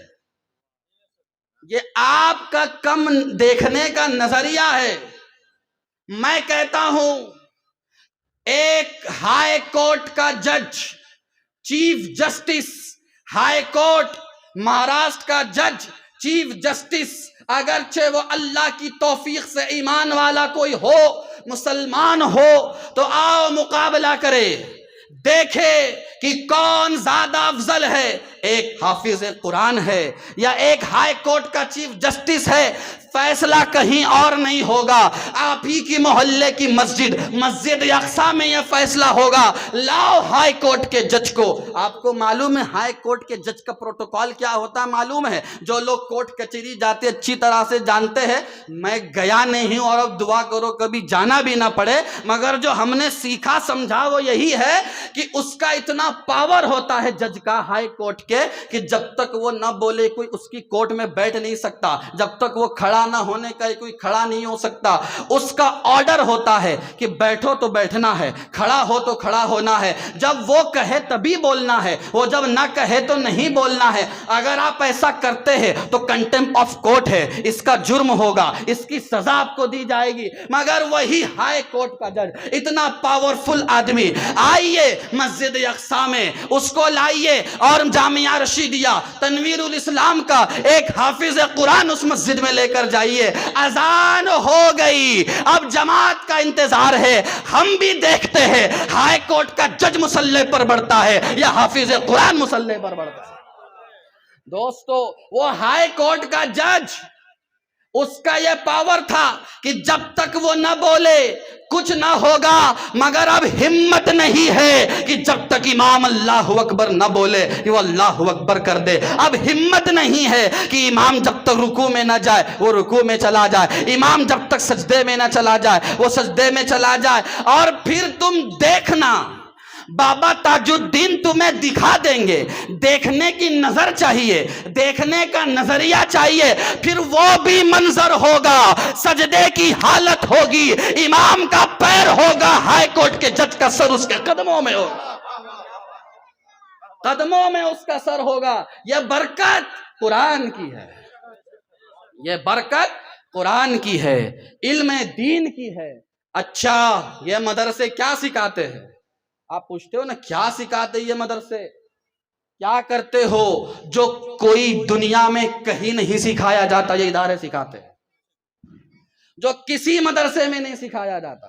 یہ آپ کا کم دیکھنے کا نظریہ ہے۔ میں کہتا ہوں ایک ہائی کورٹ کا جج، chief justice high court Maharashtra کا جج، چیف جسٹس، اگرچہ وہ اللہ کی توفیق سے ایمان والا کوئی ہو، مسلمان ہو، تو آؤ مقابلہ کرے، دیکھے کہ کون زیادہ افضل ہے، ایک حافظ قرآن ہے یا ایک ہائی کورٹ کا چیف جسٹس ہے۔ فیصلہ کہیں اور نہیں ہوگا، آپ ہی کی محلے کی مسجد اقصیٰ میں یہ فیصلہ ہوگا۔ لاؤ ہائی کورٹ کے جج کو۔ آپ کو معلوم ہے ہائی کورٹ کے جج کا پروٹوکول کیا ہوتا ہے؟ معلوم ہے؟ جو لوگ کورٹ کچہری جاتے اچھی طرح سے جانتے ہیں، میں گیا نہیں ہوں اور اب دعا کرو کبھی جانا بھی نہ پڑے، مگر جو ہم نے سیکھا سمجھا وہ یہی ہے کہ اس کا اتنا پاور ہوتا ہے جج کا ہائی کورٹ کے کہ جب تک وہ نہ بولے کوئی اس کی کورٹ میں بیٹھ نہیں سکتا، جب تک وہ کھڑا نہ ہونے کا کوئی کھڑا نہیں ہو سکتا۔ اس کا آرڈر ہوتا ہے کہ بیٹھو تو بیٹھنا ہے، کھڑا ہو تو کھڑا ہونا ہے، جب وہ کہے تبھی بولنا ہے، وہ جب نہ کہے تو نہیں بولنا ہے۔ اگر آپ ایسا کرتے ہیں تو کنٹیمپٹ آف کورٹ ہے، اس کا جرم ہوگا، اس کی سزا آپ کو دی جائے گی۔ مگر وہی ہائی کورٹ کا جج اتنا پاورفل آدمی، آئیے مسجد اقصیٰ میں اس کو لائیے اور جامعہ رشیدیہ تنویر الاسلام کا ایک حافظ قرآن اس مسجد میں لے کر جائیے۔ اذان ہو گئی، اب جماعت کا انتظار ہے، ہم بھی دیکھتے ہیں ہائی کورٹ کا جج مصلی پر بڑھتا ہے یا حافظ قرآن مصلی پر بڑھتا ہے۔ دوستو وہ ہائی کورٹ کا جج، اس کا یہ پاور تھا کہ جب تک وہ نہ بولے کچھ نہ ہوگا، مگر اب ہمت نہیں ہے کہ جب تک امام اللہ اکبر نہ بولے کہ وہ اللہ اکبر کر دے۔ اب ہمت نہیں ہے کہ امام جب تک رکوع میں نہ جائے وہ رکوع میں چلا جائے، امام جب تک سجدے میں نہ چلا جائے وہ سجدے میں چلا جائے۔ اور پھر تم دیکھنا بابا تاج الدین تمہیں دکھا دیں گے، دیکھنے کی نظر چاہیے، دیکھنے کا نظریہ چاہیے، پھر وہ بھی منظر ہوگا، سجدے کی حالت ہوگی، امام کا پیر ہوگا، ہائی کورٹ کے جج کا سر اس کے قدموں میں ہوگا، قدموں میں اس کا سر ہوگا۔ یہ برکت قرآن کی ہے، یہ برکت قرآن کی ہے، علم دین کی ہے۔ اچھا یہ مدرسے کیا سکھاتے ہیں؟ آپ پوچھتے ہو نا کیا سکھاتے یہ مدرسے، کیا کرتے ہو جو کوئی دنیا میں کہیں نہیں سکھایا جاتا، یہ ادارے سکھاتے ہیں، جو کسی مدرسے میں نہیں سکھایا جاتا،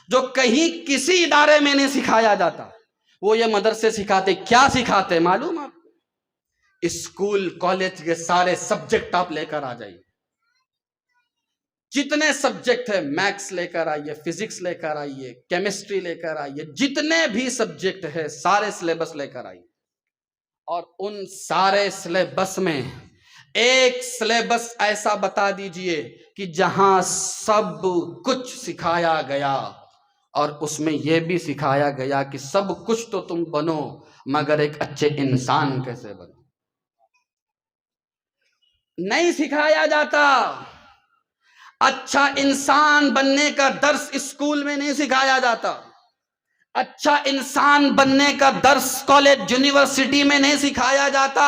جو کہیں کسی ادارے میں نہیں سکھایا جاتا، وہ یہ مدرسے سکھاتے۔ کیا سکھاتے معلوم آپ؟ اسکول کالج کے سارے سبجیکٹ آپ لے کر آ جائیے، جتنے سبجیکٹ ہیں، میتھس لے کر آئیے، فزکس لے کر آئیے، کیمسٹری لے کر آئیے، جتنے بھی سبجیکٹ ہیں سارے سلیبس لے کر آئیے، اور ان سارے سلیبس میں ایک سلیبس ایسا بتا دیجئے کہ جہاں سب کچھ سکھایا گیا، اور اس میں یہ بھی سکھایا گیا کہ سب کچھ تو تم بنو مگر ایک اچھے انسان کیسے بنو۔ نہیں سکھایا جاتا، اچھا انسان بننے کا درس اسکول میں نہیں سکھایا جاتا، اچھا انسان بننے کا درس کالج یونیورسٹی میں نہیں سکھایا جاتا۔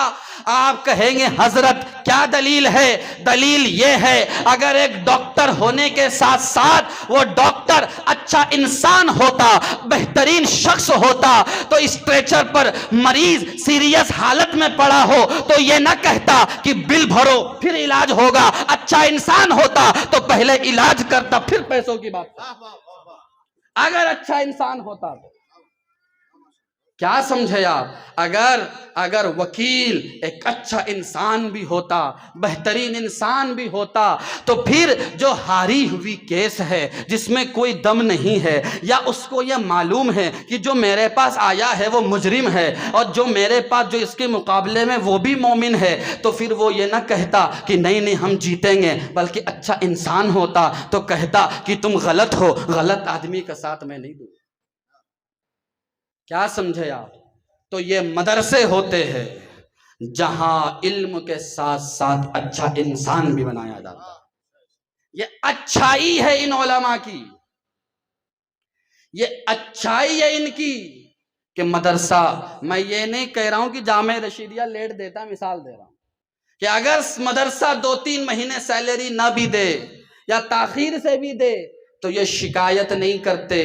آپ کہیں گے حضرت کیا دلیل ہے؟ دلیل یہ ہے اگر ایک ڈاکٹر ہونے کے ساتھ ساتھ وہ ڈاکٹر اچھا انسان ہوتا، بہترین شخص ہوتا، تو اسٹریچر پر مریض سیریس حالت میں پڑا ہو تو یہ نہ کہتا کہ بل بھرو پھر علاج ہوگا۔ اچھا انسان ہوتا تو پہلے علاج کرتا پھر پیسوں کی بات کرتا۔ اگر اچھا انسان ہوتا تو کیا سمجھے آپ؟ اگر وکیل ایک اچھا انسان بھی ہوتا، بہترین انسان بھی ہوتا، تو پھر جو ہاری ہوئی کیس ہے جس میں کوئی دم نہیں ہے، یا اس کو یہ معلوم ہے کہ جو میرے پاس آیا ہے وہ مجرم ہے، اور جو میرے پاس جو اس کے مقابلے میں وہ بھی مومن ہے، تو پھر وہ یہ نہ کہتا کہ نہیں ہم جیتیں گے، بلکہ اچھا انسان ہوتا تو کہتا کہ تم غلط ہو، غلط آدمی کا ساتھ میں نہیں دوں۔ کیا سمجھے آپ؟ تو یہ مدرسے ہوتے ہیں جہاں علم کے ساتھ ساتھ اچھا انسان بھی بنایا جاتا ہے۔ یہ اچھائی ہے ان علماء کی، یہ اچھائی ہے ان کی کہ مدرسہ، میں یہ نہیں کہہ رہا ہوں کہ جامعہ رشیدیہ لیٹ دیتا، مثال دے رہا ہوں کہ اگر مدرسہ 2-3 مہینے سیلری نہ بھی دے یا تاخیر سے بھی دے تو یہ شکایت نہیں کرتے،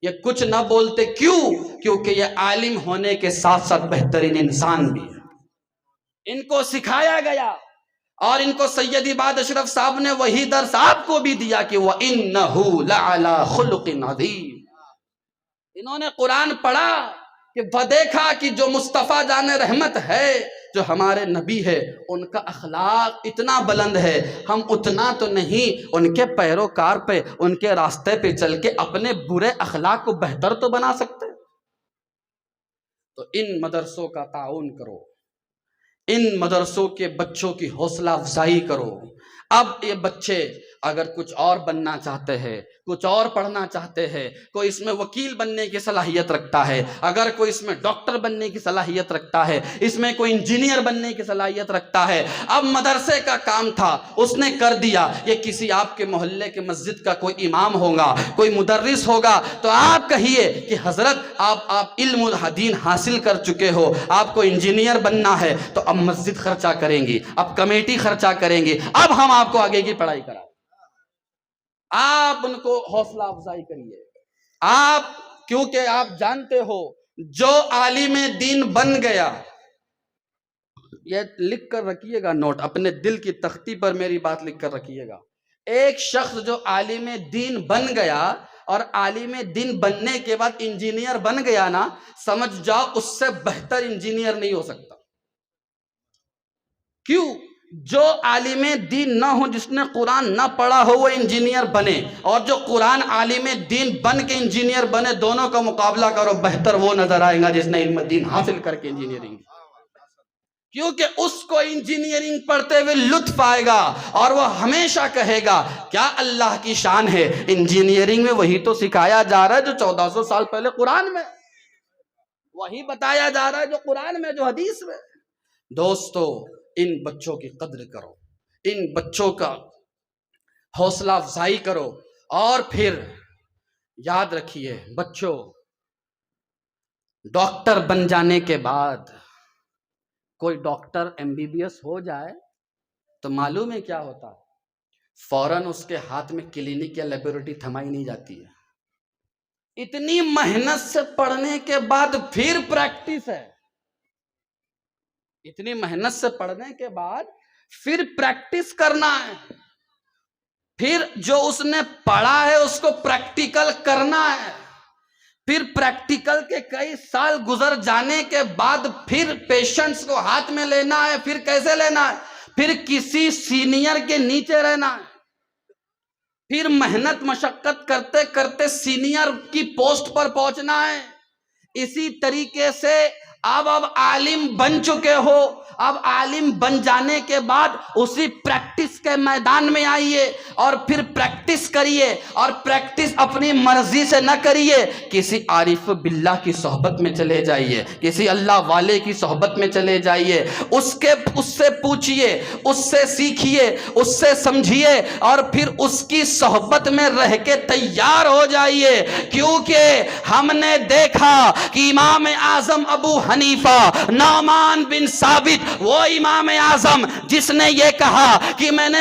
یہ کچھ نہ بولتے۔ کیوں؟ کیونکہ یہ عالم ہونے کے ساتھ ساتھ بہترین انسان بھی ہے، ان کو سکھایا گیا، اور ان کو سیدی باد اشرف صاحب نے وہی درس آپ کو بھی دیا کہ وَإِنَّهُ لَعَلَى خُلُقٍ عَظِيمٍ۔ انہوں نے قرآن پڑھا کہ دیکھا کہ جو مصطفیٰ جان رحمت ہے، جو ہمارے نبی ہے، ان کا اخلاق اتنا بلند ہے، ہم اتنا تو نہیں ان کے پیروکار پہ، ان کے راستے پہ چل کے اپنے برے اخلاق کو بہتر تو بنا سکتے۔ تو ان مدرسوں کا تعاون کرو، ان مدرسوں کے بچوں کی حوصلہ افزائی کرو۔ اب یہ بچے اگر کچھ اور بننا چاہتے ہیں، کچھ اور پڑھنا چاہتے ہیں، کوئی اس میں وکیل بننے کی صلاحیت رکھتا ہے، اگر کوئی اس میں ڈاکٹر بننے کی صلاحیت رکھتا ہے، اس میں کوئی انجینئر بننے کی صلاحیت رکھتا ہے، اب مدرسے کا کام تھا اس نے کر دیا، یہ کسی آپ کے محلے کے مسجد کا کوئی امام ہوگا، کوئی مدرس ہوگا، تو آپ کہیے کہ حضرت آپ علم دین حاصل کر چکے ہو، آپ کو انجینئر بننا ہے، تو اب مسجد خرچہ کریں گی، اب کمیٹی خرچہ کریں گی، اب ہم آپ کو آگے کی پڑھائی کرائیں۔ آپ ان کو حوصلہ افزائی کریے، آپ کیونکہ آپ جانتے ہو جو عالم دین بن گیا، یہ لکھ کر رکھیے گا، نوٹ اپنے دل کی تختی پر میری بات لکھ کر رکھیے گا، ایک شخص جو عالم دین بن گیا اور عالم دین بننے کے بعد انجینئر بن گیا نا، سمجھ جاؤ اس سے بہتر انجینئر نہیں ہو سکتا۔ کیوں؟ جو عالم دین نہ ہو، جس نے قرآن نہ پڑھا ہو، وہ انجینئر بنے، اور جو قرآن عالم دین بن کے انجینئر بنے، دونوں کا مقابلہ کرو، بہتر وہ نظر آئے گا جس نے علم دین حاصل کر کے انجینئرنگ، کیونکہ اس کو انجینئرنگ پڑھتے ہوئے لطف آئے گا، اور وہ ہمیشہ کہے گا کیا اللہ کی شان ہے، انجینئرنگ میں وہی تو سکھایا جا رہا ہے جو 1400 سال پہلے قرآن میں، وہی بتایا جا رہا ہے جو قرآن میں، جو حدیث میں۔ دوستو، ان بچوں کی قدر کرو، ان بچوں کا حوصلہ افزائی کرو، اور پھر یاد رکھیے بچوں، ڈاکٹر بن جانے کے بعد کوئی ڈاکٹر MBBS ہو جائے تو معلوم ہے کیا ہوتا ہے؟ فوراً اس کے ہاتھ میں کلینک یا لیبورٹری تھمائی نہیں جاتی ہے، اتنی محنت سے پڑھنے کے بعد پھر پریکٹس ہے، اتنی محنت سے پڑھنے کے بعد پھر پریکٹس کرنا ہے، پھر جو اس نے پڑھا ہے اس کو پریکٹیکل کرنا ہے، پھر پریکٹیکل کے کئی سال گزر جانے کے بعد پھر پیشنٹس کو ہاتھ میں لینا ہے، پھر کیسے لینا ہے، پھر کسی سینئر کے نیچے رہنا ہے، پھر محنت مشقت کرتے کرتے سینئر کی پوسٹ پر پہنچنا ہے۔ اسی طریقے سے اب عالم بن چکے ہو، اب عالم بن جانے کے بعد اسی پریکٹس کے میدان میں آئیے اور پھر پریکٹس کریے، اور پریکٹس اپنی مرضی سے نہ کریے، کسی عارف باللہ کی صحبت میں چلے جائیے، کسی اللہ والے کی صحبت میں چلے جائیے، اس سے پوچھئے، اس سے سیکھیے، اس سے سمجھیے، اور پھر اس کی صحبت میں رہ کے تیار ہو جائیے، کیونکہ ہم نے دیکھا کہ امام اعظم ابو حنیفہ نعمان بن ثابت، وہ امام اعظم جس نے یہ کہا کہ میں نے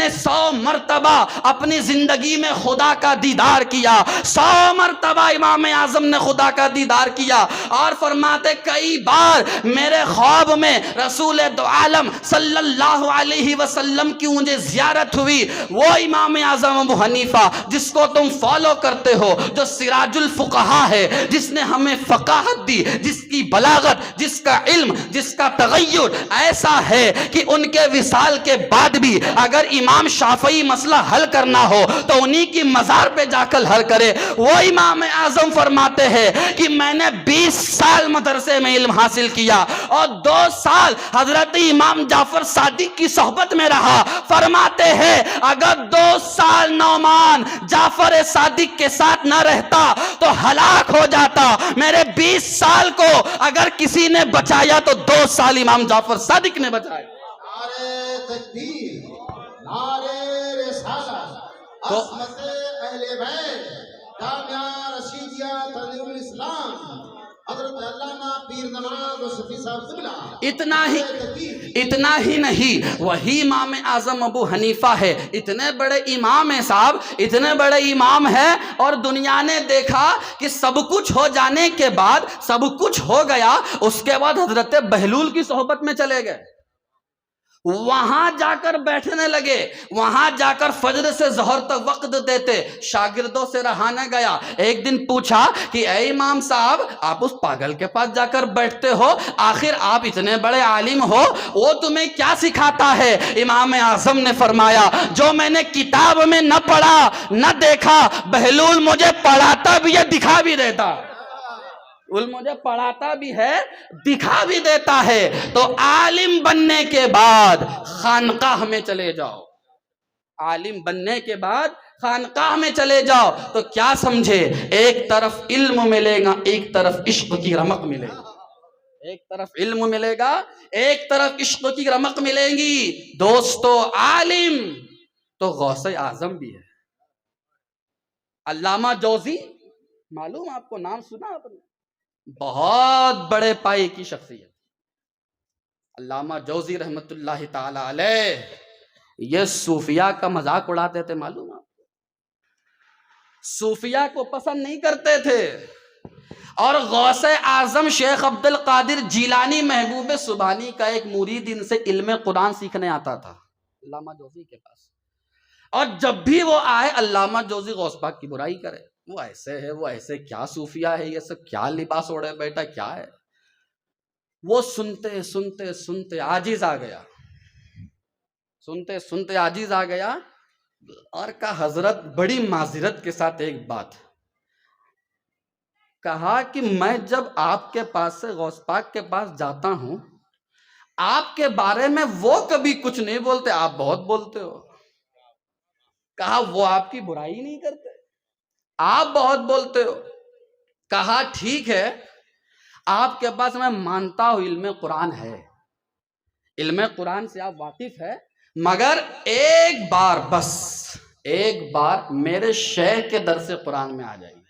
100 مرتبہ اپنی زندگی میں خدا کا دیدار کیا، 100 مرتبہ امام اعظم نے خدا کا دیدار کیا، اور فرماتے کئی بار میرے خواب میں رسول دو عالم صلی اللہ علیہ وسلم کی مجھے زیارت ہوئی۔ وہ امام اعظم ابو حنیفہ جس کو تم فالو کرتے ہو، جو سراج الفقہا ہے، جس نے ہمیں فقاہت دی، جس کی بلاغت، جس کا علم، جس کا تغیر ایسا ہے کہ ان کے وصال کے بعد بھی اگر امام شافعی مسئلہ حل کرنا ہو تو انہی کی مزار پہ جا کر حل کرے۔ وہ امام اعظم فرماتے ہیں کہ میں نے 20 سال مدرسے میں علم حاصل کیا اور 2 سال حضرت امام جعفر صادق کی صحبت میں رہا۔ فرماتے ہیں اگر 2 سال نعمان جعفر صادق کے ساتھ نہ رہتا تو ہلاک ہو جاتا، میرے 20 سال کو اگر کسی نے بچایا تو 2 سال امام جعفر صادق نے بچایا۔ نعرہ تکبیر، نعرہ رسالت، تو عصمت اہل بیت، جامعہ رشیدیہ تنظیم الاسلام، حضرت علامہ پیر نواز و شفیع صاحب قبلہ، اتنا ہی نہیں، وہی امام اعظم ابو حنیفہ ہے، اتنے بڑے امام ہیں صاحب، اتنے بڑے امام ہیں، اور دنیا نے دیکھا کہ سب کچھ ہو جانے کے بعد، سب کچھ ہو گیا، اس کے بعد حضرت بہلول کی صحبت میں چلے گئے، وہاں جا کر بیٹھنے لگے، وہاں جا کر فجر سے ظہر تک وقت دیتے، شاگردوں سے رہا نہ گیا۔ ایک دن پوچھا کہ اے امام صاحب، آپ اس پاگل کے پاس جا کر بیٹھتے ہو، آخر آپ اتنے بڑے عالم ہو، وہ تمہیں کیا سکھاتا ہے؟ امام اعظم نے فرمایا جو میں نے کتاب میں نہ پڑھا نہ دیکھا، بہلول مجھے پڑھاتا بھی ہے، دکھا بھی دیتا، مجھے پڑھاتا بھی ہے، دکھا بھی دیتا ہے۔ تو عالم بننے کے بعد خانقاہ میں چلے جاؤ، عالم بننے کے بعد خانقاہ میں چلے جاؤ تو کیا سمجھے، ایک طرف علم ملے گا، ایک طرف عشق کی رمق ملے گی، ایک طرف علم ملے گا، ایک طرف عشق کی رمق ملے گی۔ دوستو، عالم تو غوث اعظم بھی ہے، علامہ جوزی، معلوم آپ کو، نام سنا آپ نے، بہت بڑے پائے کی شخصیت، علامہ جوزی رحمت اللہ تعالی علیہ، یہ صوفیہ کا مذاق اڑاتے تھے، معلوم آپ کو، صوفیہ کو پسند نہیں کرتے تھے، اور غوث اعظم شیخ عبد القادر جیلانی محبوب سبحانی کا ایک مرید ان سے علم قرآن سیکھنے آتا تھا علامہ جوزی کے پاس، اور جب بھی وہ آئے علامہ جوزی غوث پاک کی برائی کرے، وہ ایسے ہے، وہ ایسے، کیا صوفیہ ہے یہ سب، کیا لباس اوڑے بیٹا، کیا ہے؟ وہ سنتے سنتے سنتے عاجز آ گیا، سنتے سنتے عاجز آ گیا، اور کہا حضرت بڑی معذرت کے ساتھ ایک بات، کہا کہ میں جب آپ کے پاس سے غوث پاک کے پاس جاتا ہوں، آپ کے بارے میں وہ کبھی کچھ نہیں بولتے، آپ بہت بولتے ہو۔ کہا وہ آپ کی برائی نہیں کرتے، آپ بہت بولتے ہو۔ کہا ٹھیک ہے، آپ کے پاس میں مانتا ہوں علم قرآن ہے، علم قرآن سے آپ واقف ہے، مگر ایک بار، بس ایک بار میرے شیخ کے درس قرآن میں آ جائیے،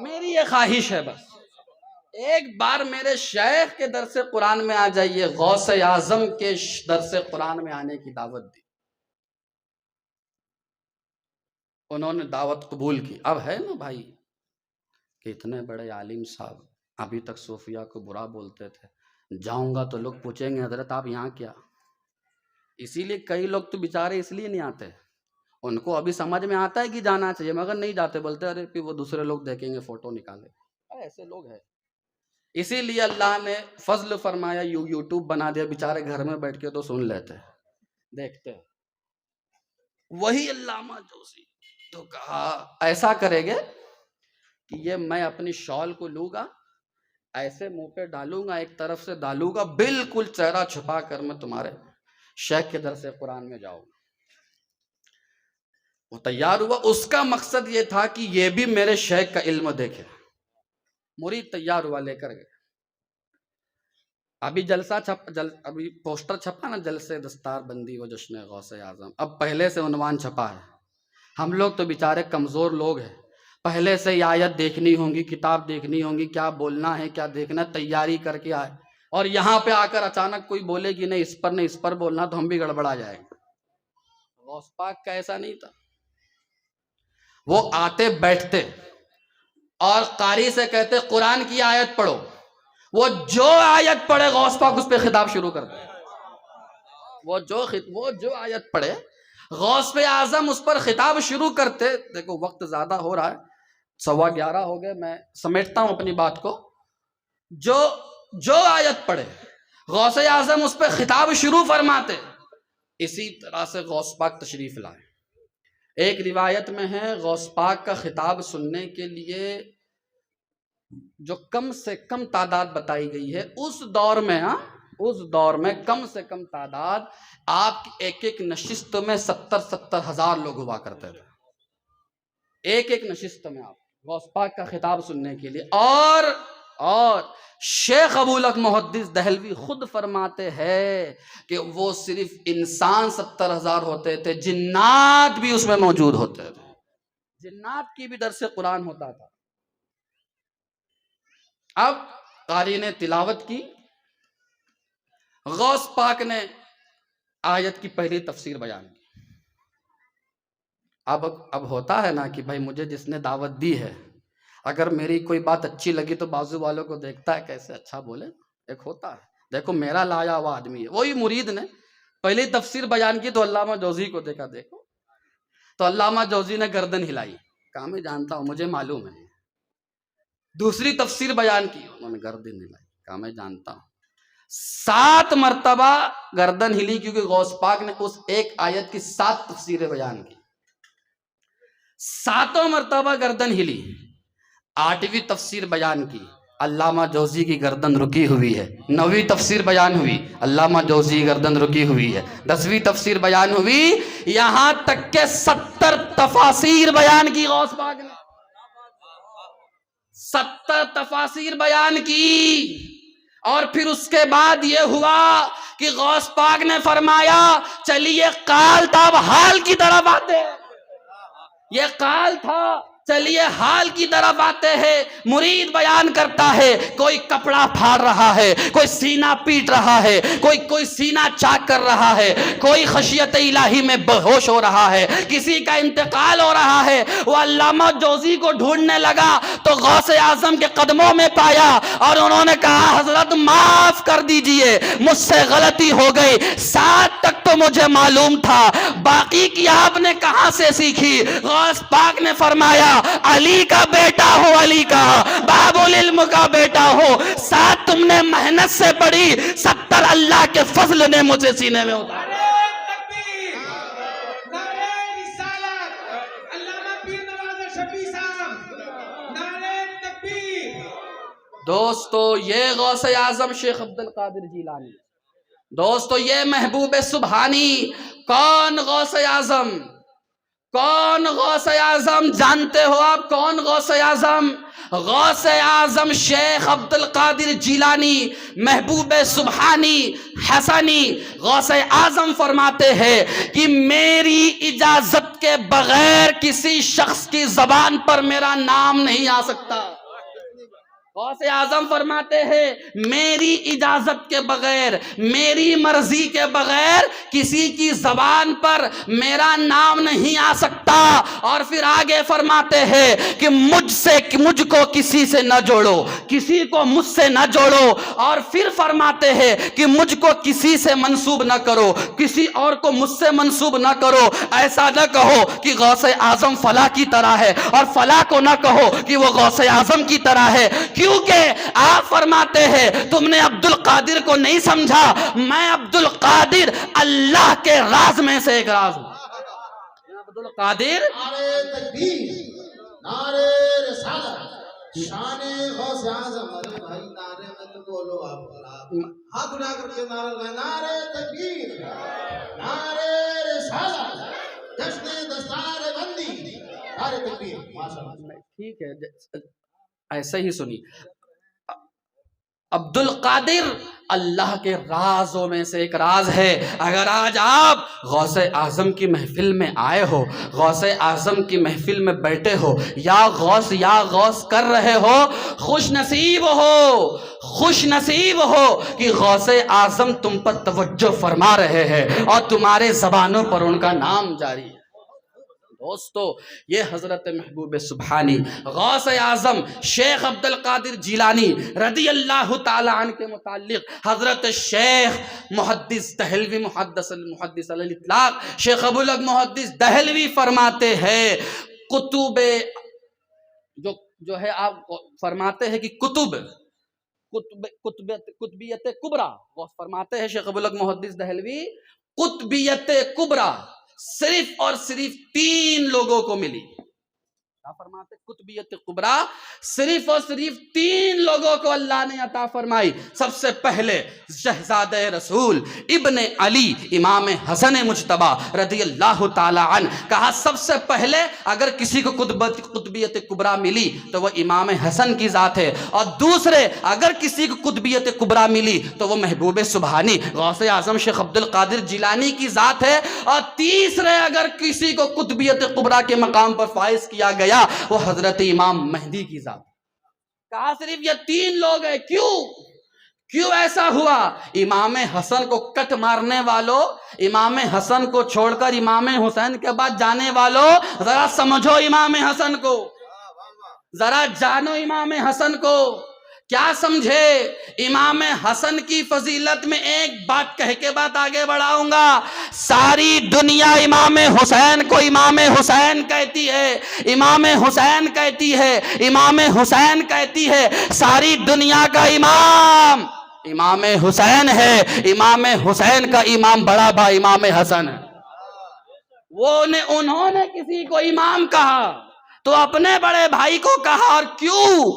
میری یہ خواہش ہے، بس ایک بار میرے شیخ کے درس قرآن میں آ جائیے۔ غوث اعظم کے درس قرآن میں آنے کی دعوت دی، انہوں نے دعوت قبول کی. اب ہے نا بھائی کہ اتنے بڑے عالم صاحب ابھی تک صوفیہ کو برا بولتے تھے, جاؤں گا تو لوگ پوچھیں گے حضرت آپ یہاں کیا. اسی لیے کئی لوگ تو بیچارے اس لیے نہیں آتے, ان کو ابھی سمجھ میں آتا ہے کہ جانا چاہیے مگر نہیں جاتے, بولتے ارے پھر وہ دوسرے لوگ دیکھیں گے فوٹو نکالے. ایسے لوگ ہیں. اسی لیے اللہ نے فضل فرمایا, یوٹیوب بنا دیا, بیچارے گھر میں بیٹھ کے تو سن لیتے دیکھتے. وہی علامہ جوزی تو کہا ایسا کرے گے کہ یہ میں اپنی شال کو لوں گا, ایسے منہ پہ ڈالوں گا, ایک طرف سے ڈالوں گا, بالکل چہرہ چھپا کر میں تمہارے شیخ کے درس قرآن میں جاؤں. وہ تیار ہوا. اس کا مقصد یہ تھا کہ یہ بھی میرے شیخ کا علم دیکھے. مرید تیار ہوا, لے کر گئے. ابھی ابھی پوسٹر چھپا نا, جلسے دستار بندی و جشن غوث اعظم. اب پہلے سے عنوان چھپا ہے. ہم لوگ تو بیچارے کمزور لوگ ہیں, پہلے سے یہ آیت دیکھنی ہوں گی, کتاب دیکھنی ہوں گی, کیا بولنا ہے کیا دیکھنا, تیاری کر کے آئے. اور یہاں پہ آ کر اچانک کوئی بولے کہ نہیں اس پر بولنا, تو ہم بھی گڑبڑا جائیں گے. غوث پاک کا ایسا نہیں تھا. وہ آتے بیٹھتے اور قاری سے کہتے قرآن کی آیت پڑھو. وہ جو آیت پڑھے غوث پاک اس پہ خطاب شروع کرتے. وہ جو آیت پڑھے غوث اعظم اس پر خطاب شروع کرتے. دیکھو وقت زیادہ ہو رہا ہے, 11:15 ہو گئے, میں سمیٹتا ہوں اپنی بات کو. جو آیت پڑھے غوث اعظم اس پہ خطاب شروع فرماتے. اسی طرح سے غوث پاک تشریف لائے. ایک روایت میں ہے غوث پاک کا خطاب سننے کے لیے جو کم سے کم تعداد بتائی گئی ہے, اس دور میں کم سے کم تعداد آپ کی ایک نشست میں 70 ہزار لوگ ہوا کرتے تھے. ایک نشست میں آپ غوث پاک کا خطاب سننے کے لیے. اور شیخ ابو الحق محدث دہلوی خود فرماتے ہیں کہ وہ صرف انسان 70 ہزار ہوتے تھے, جنات بھی اس میں موجود ہوتے تھے. جنات کی بھی درس قرآن ہوتا تھا. اب قاری نے تلاوت کی, غوث پاک نے آیت کی پہلی تفسیر بیان کی. اب ہوتا ہے نا کہ بھائی مجھے جس نے دعوت دی ہے, اگر میری کوئی بات اچھی لگی تو بازو والوں کو دیکھتا ہے کیسے اچھا بولے. ایک ہوتا ہے, دیکھو میرا لایا ہوا آدمی ہے. وہی مرید نے پہلی تفسیر بیان کی تو علامہ جوزی کو دیکھا. دیکھو تو علامہ جوزی نے گردن ہلائی, کہا میں جانتا ہوں, مجھے معلوم ہے. دوسری تفسیر بیان کی, انہوں نے گردن ہلائی, کہا میں جانتا ہوں. 7 مرتبہ گردن ہلی, کیونکہ غوث پاک نے اس ایک آیت کی 7 تفسیریں بیان کی. 7 مرتبہ گردن ہلی. 8ویں تفسیر بیان کی, علامہ جوزی کی گردن رکی ہوئی ہے. 9ویں تفسیر بیان ہوئی, علامہ جوزی کی گردن رکی ہوئی ہے. 10ویں تفسیر بیان ہوئی, یہاں تک کہ 70 تفاسیر بیان کی غوث پاک نے. 70 تفاسیر بیان کی. اور پھر اس کے بعد یہ ہوا کہ غوث پاک نے فرمایا چلیے قال تھا, اب حال کی طرف آتے. یہ قال تھا, چلیے حال کی طرف آتے ہیں. مرید بیان کرتا ہے, کوئی کپڑا پھاڑ رہا ہے, کوئی سینہ پیٹ رہا ہے, کوئی سینہ چاک کر رہا ہے, کوئی خشیت الہی میں بے ہوش ہو رہا ہے, کسی کا انتقال ہو رہا ہے. وہ علامہ جوزی کو ڈھونڈنے لگا تو غوث اعظم کے قدموں میں پایا اور انہوں نے کہا حضرت معاف کر دیجئے, مجھ سے غلطی ہو گئی. 7 تک تو مجھے معلوم تھا, باقی کی آپ نے کہاں سے سیکھی؟ غوث پاک نے فرمایا علی کا بیٹا ہو, علی کا باب العلم کا بیٹا ہو. 7 تم نے محنت سے پڑھی, 70 اللہ کے فضل نے مجھے سینے میں اتارا. دوستو یہ غوث اعظم شیخ عبد القادر جیلانی. دوستو یہ محبوب سبحانی. کون غوث اعظم؟ کون غوث اعظم جانتے ہو آپ کون غوث اعظم؟ غوث اعظم شیخ عبد القادر جیلانی محبوب سبحانی حسنی غوث اعظم فرماتے ہیں کہ میری اجازت کے بغیر کسی شخص کی زبان پر میرا نام نہیں آ سکتا. غوث اعظم فرماتے ہیں میری اجازت کے بغیر، میری مرضی کے بغیر کسی کی زبان پر میرا نام نہیں آ سکتا. اور پھر آگے فرماتے ہیں کہ مجھ کو کسی سے نہ جوڑو، کسی کو مجھ سے نہ جوڑو. اور پھر فرماتے ہیں کہ مجھ کو کسی سے منسوب نہ کرو، کسی اور کو مجھ سے منسوب نہ کرو. ایسا نہ کہو کہ غوث اعظم فلاں کی طرح ہے، اور فلاں کو نہ کہو کہ وہ غوث اعظم کی طرح ہے. کیونکہ آپ فرماتے ہیں تم نے عبد القادر کو نہیں سمجھا، میں عبد القادر اللہ کے راز میں سے ایک راز ہوں. عبد القادر نعرے تکبیر، نعرے رسالت، شان غوث اعظم. ارے بھائی نعرے میں تو بولو آپ ہاتھ اٹھا کر کے نعرہ لگائیں. نعرے تکبیر، نعرے رسالت، جشن دستار بندی، نعرے تکبیر. ماشاءاللہ. ٹھیک ہے، ایسے ہی سنی. عبد القادر اللہ کے رازوں میں سے ایک راز ہے. اگر آج آپ غوث اعظم کی محفل میں آئے ہو، غوث اعظم کی محفل میں بیٹھے ہو، یا غوث کر رہے ہو، خوش نصیب ہو کہ غوث اعظم تم پر توجہ فرما رہے ہیں اور تمہارے زبانوں پر ان کا نام جاری ہے. دوستو، یہ حضرت محبوب سبحانی غوث اعظم شیخ عبد القادر جیلانی رضی اللہ تعالی عنہ کے متعلق حضرت شیخ محدث دہلوی محدث علی الاطلاق شیخ ابو الگ محدث دہلوی فرماتے ہیں کتب جو ہے، آپ فرماتے ہیں کہ قطبیت کبریٰ، فرماتے ہیں شیخ ابو الگ محدث دہلوی قطبیت کبریٰ صرف اور صرف 3 لوگوں کو ملی. کیا فرماتے؟ قطبیت کبریٰ صرف اور صرف 3 لوگوں کو اللہ نے عطا فرمائی. سب سے پہلے شہزادہ رسول ابن علی امام حسن مجتبی رضی اللہ تعالی عنہ. کہا سب سے پہلے اگر کسی کو قطبیت کبریٰ ملی تو وہ امام حسن کی ذات ہے، اور دوسرے اگر کسی کو قطبیت کبریٰ ملی تو وہ محبوب سبحانی غوث اعظم شیخ عبد القادر جیلانی کی ذات ہے، اور تیسرے اگر کسی کو قطبیت کبریٰ کے مقام پر فائز کیا گیا وہ حضرت امام مہدی کی ذات. کہا صرف یہ 3 لوگ ہیں. کیوں ایسا ہوا؟ امام حسن کو کٹ مارنے والوں، امام حسن کو چھوڑ کر امام حسین کے بعد جانے والوں، ذرا سمجھو امام حسن کو، ذرا جانو امام حسن کو. کیا سمجھے؟ امام حسن کی فضیلت میں ایک بات کہہ کے بات آگے بڑھاؤں گا. ساری دنیا امام حسین کو امام حسین کہتی ہے، امام حسین کہتی ہے، امام حسین کہتی ہے. ساری دنیا کا امام حسین ہے. امام حسین کا امام بڑا بھائی امام حسن ہے. انہوں نے کسی کو امام کہا تو اپنے بڑے بھائی کو کہا. اور کیوں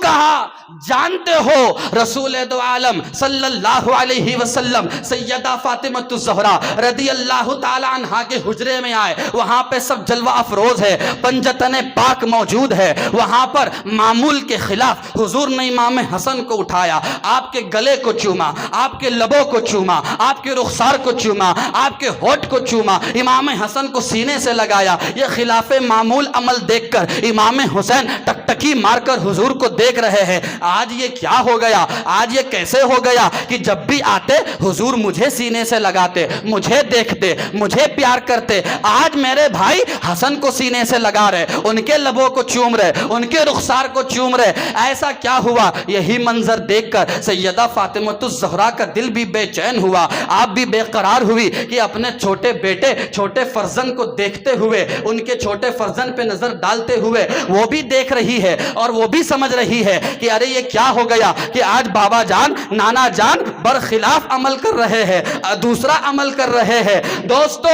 کہا جانتے ہو؟ رسول دو عالم صلی اللہ علیہ وسلم سیدہ فاطمہ الزہرا رضی اللہ تعالی عنہا کے حجرے میں آئے. وہاں پہ سب جلوہ افروز ہے، پنجتن پاک موجود ہے. وہاں پر معمول کے خلاف حضور نے امام حسن کو اٹھایا، آپ کے گلے کو چوما، آپ کے لبوں کو چوما، آپ کے رخسار کو چوما، آپ کے ہونٹ کو چوما، امام حسن کو سینے سے لگایا. یہ خلاف معمول عمل دیکھ کر امام حسین ٹکٹکی مار کر حضور کو دیکھ رہے ہیں. آج یہ کیا ہو گیا؟ آج یہ کیسے ہو گیا کہ جب بھی آتے حضور مجھے سینے سے لگاتے، مجھے دیکھتے، مجھے پیار کرتے. آج میرے بھائی حسن کو سینے سے لگا رہے، ان کے لبوں کو چوم رہے، ان کے رخسار کو چوم رہے. ایسا کیا ہوا؟ یہی منظر دیکھ کر سیدہ فاطمہ الزہرا کا دل بھی بے چین ہوا، آپ بھی بے قرار ہوئی کہ اپنے چھوٹے بیٹے، چھوٹے فرزند کو دیکھتے ہوئے، ان کے چھوٹے فرزند پہ نظر ڈالتے ہوئے وہ بھی دیکھ رہی ہے اور وہ بھی سمجھ رہی ہے کہ ارے یہ کیا ہو گیا کہ آج بابا جان، نانا جان برخلاف عمل کر رہے ہیں، دوسرا عمل کر رہے ہیں. دوستو،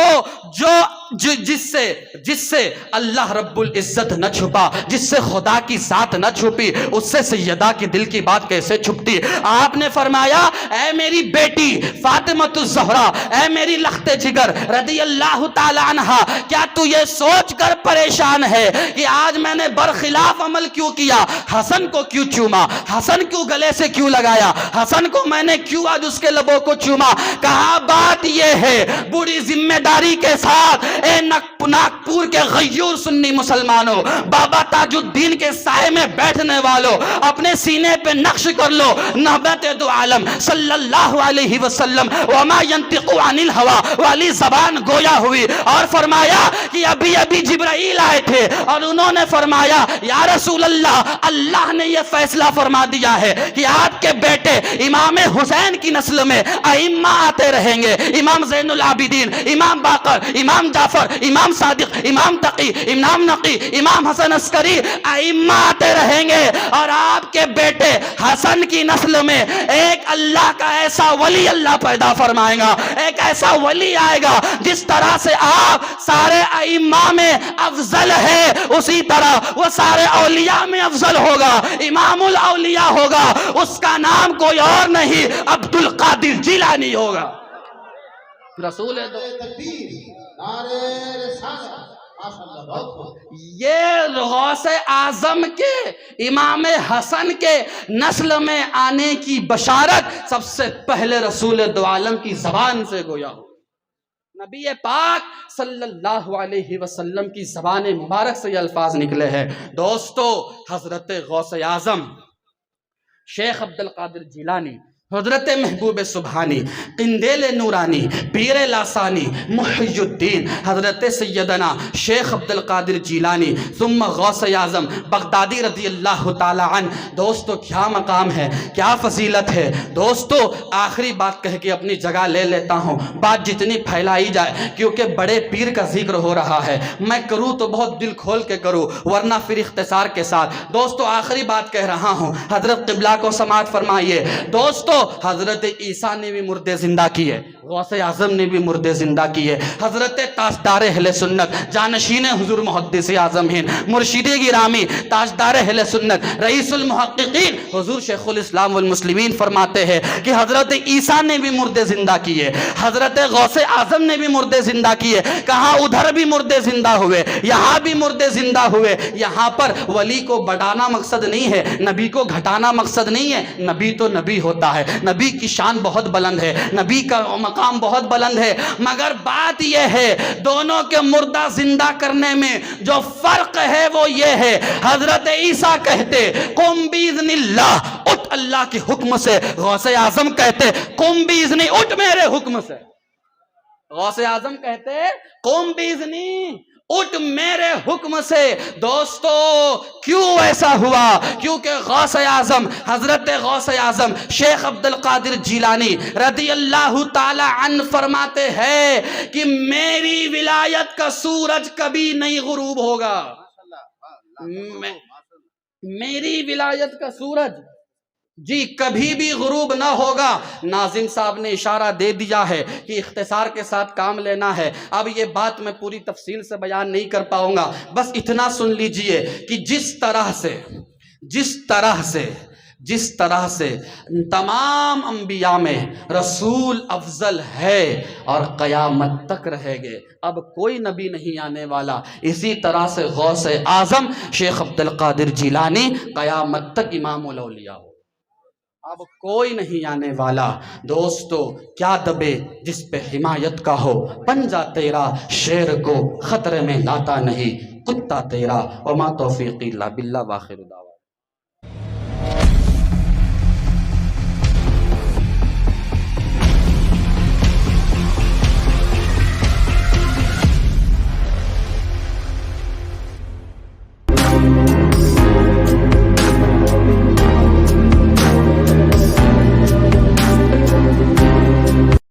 جس سے اللہ رب العزت نہ چھپا، جس سے خدا کی ذات نہ چھپی، اس سے سیدہ کی دل کی بات کیسے چھپتی؟ آپ نے فرمایا اے میری بیٹی فاطمہ الزہرا، اے میری لخت جگر رضی اللہ تعالی عنہا، کیا تو یہ سوچ کر پریشان ہے کہ آج میں نے برخلاف عمل کیوں کیا؟ حسن کو کیوں چوما؟ حسن کیوں گلے سے کیوں لگایا؟ حسن کو میں نے کیوں آج اس کے لبوں کو چوما؟ کہا بات یہ ہے، بڑی ذمہ داری کے ساتھ اے ناگپور کے غیور سنی مسلمانوں، بابا تاج الدین کے سائے میں بیٹھنے والوں، اپنے سینے پہ نقش کر لو نبوت دو عالم صلی اللہ علیہ وسلم وما ينطق عن الهوى والی زبان گویا ہوئی، اور فرمایا کہ ابھی ابھی جبرائیل آئے تھے اور انہوں نے فرمایا یا رسول اللہ، اللہ نے یہ فیصلہ فرما دیا ہے کہ آپ کے بیٹے امام حسین کی نسل میں ائمہ آتے رہیں گے، امام زین العابدین، امام باقر، امام جعفر، امام صادق، امام تقی، امام نقی، امام حسن عسکری، ائمہ آتے رہیں گے، اور آپ کے بیٹے حسن کی نسل میں ایک اللہ کا ایسا ولی اللہ پیدا فرمائے گا، ایک ایسا ولی آئے گا جس طرح سے آپ سارے ائمہ میں افضل ہے، اسی طرح وہ سارے اولیاء میں افضل ہوگا، امام الاولیاء ہوگا، اس کا نام کوئی اور نہیں عبد القادر جیلانی ہوگا۔ رسول تکبیر، نعرہ رسالت، ماشاءاللہ بہت خوب۔ یہ غوث اعظم کے امام حسن کے نسل میں آنے کی بشارت سب سے پہلے رسول دو عالم کی زبان سے گویا ہو، نبی پاک صلی اللہ علیہ وسلم کی زبان مبارک سے یہ الفاظ نکلے ہیں۔ دوستو، حضرت غوث اعظم شیخ عبد القادر جیلانی، حضرت محبوب سبحانی، قندیل نورانی، پیر لاسانی، محی الدین، حضرت سیدنا شیخ عبد القادر جیلانی ثم غوث اعظم بغدادی رضی اللہ تعالی عنہ۔ دوستو، کیا مقام ہے، کیا فضیلت ہے۔ دوستو، آخری بات کہہ کے اپنی جگہ لے لیتا ہوں، بات جتنی پھیلائی جائے کیونکہ بڑے پیر کا ذکر ہو رہا ہے، میں کروں تو بہت دل کھول کے کروں ورنہ پھر اختصار کے ساتھ۔ دوستو، آخری بات کہہ رہا ہوں، حضرت قبلہ کو سماعت فرمائیے۔ دوستو، حضرت عیسیٰ نے بھی مردے زندہ کیے، غوث اعظم نے بھی مردے زندہ کیے، حضرت تاجدار اہل سنت، جانشین حضور محدث اعظم ہند، مرشد گرامی، تاجدار اہل سنت، رئیس المحققین حضور شیخ الاسلام والمسلمین فرماتے ہیں کہ حضرت عیسیٰ نے بھی مردے زندہ کیے، حضرت غوث اعظم نے بھی مردے زندہ کیے۔ کہاں ادھر بھی مردے زندہ ہوئے، یہاں بھی مردے زندہ ہوئے۔ یہاں پر ولی کو بڑھانا مقصد نہیں ہے، نبی کو گھٹانا مقصد نہیں ہے، نبی تو نبی ہوتا ہے، نبی کی شان بہت بلند ہے، نبی کا مقام بہت بلند ہے، مگر بات یہ ہے دونوں کے مردہ زندہ کرنے میں جو فرق ہے وہ یہ ہے، حضرت عیسیٰ کہتے قم باذن اللہ، اٹھ اللہ کے حکم سے، غوث اعظم کہتے قم باذنی، اٹھ میرے حکم سے۔ غوث اعظم کہتے قم باذنی، اٹھ میرے حکم سے۔ دوستو، کیوں ایسا ہوا؟ کیونکہ غوث اعظم، حضرت غوث اعظم شیخ عبد القادر جیلانی رضی اللہ تعالی عنہ فرماتے ہیں کہ میری ولایت کا سورج کبھی نہیں غروب ہوگا، میری ولایت کا سورج جی کبھی بھی غروب نہ ہوگا۔ ناظم صاحب نے اشارہ دے دیا ہے کہ اختصار کے ساتھ کام لینا ہے، اب یہ بات میں پوری تفصیل سے بیان نہیں کر پاؤں گا، بس اتنا سن لیجئے کہ جس طرح سے تمام انبیاء میں رسول افضل ہے اور قیامت تک رہے گے، اب کوئی نبی نہیں آنے والا، اسی طرح سے غوث اعظم شیخ عبد القادر جیلانی قیامت تک امام الاولیاء ہو، اب کوئی نہیں آنے والا۔ دوستو، کیا دبے جس پہ حمایت کا ہو، پنجہ تیرا شیر کو خطرے میں لاتا نہیں، کتا تیرا، وما توفیقی الا باللہ، واخر دعوانا۔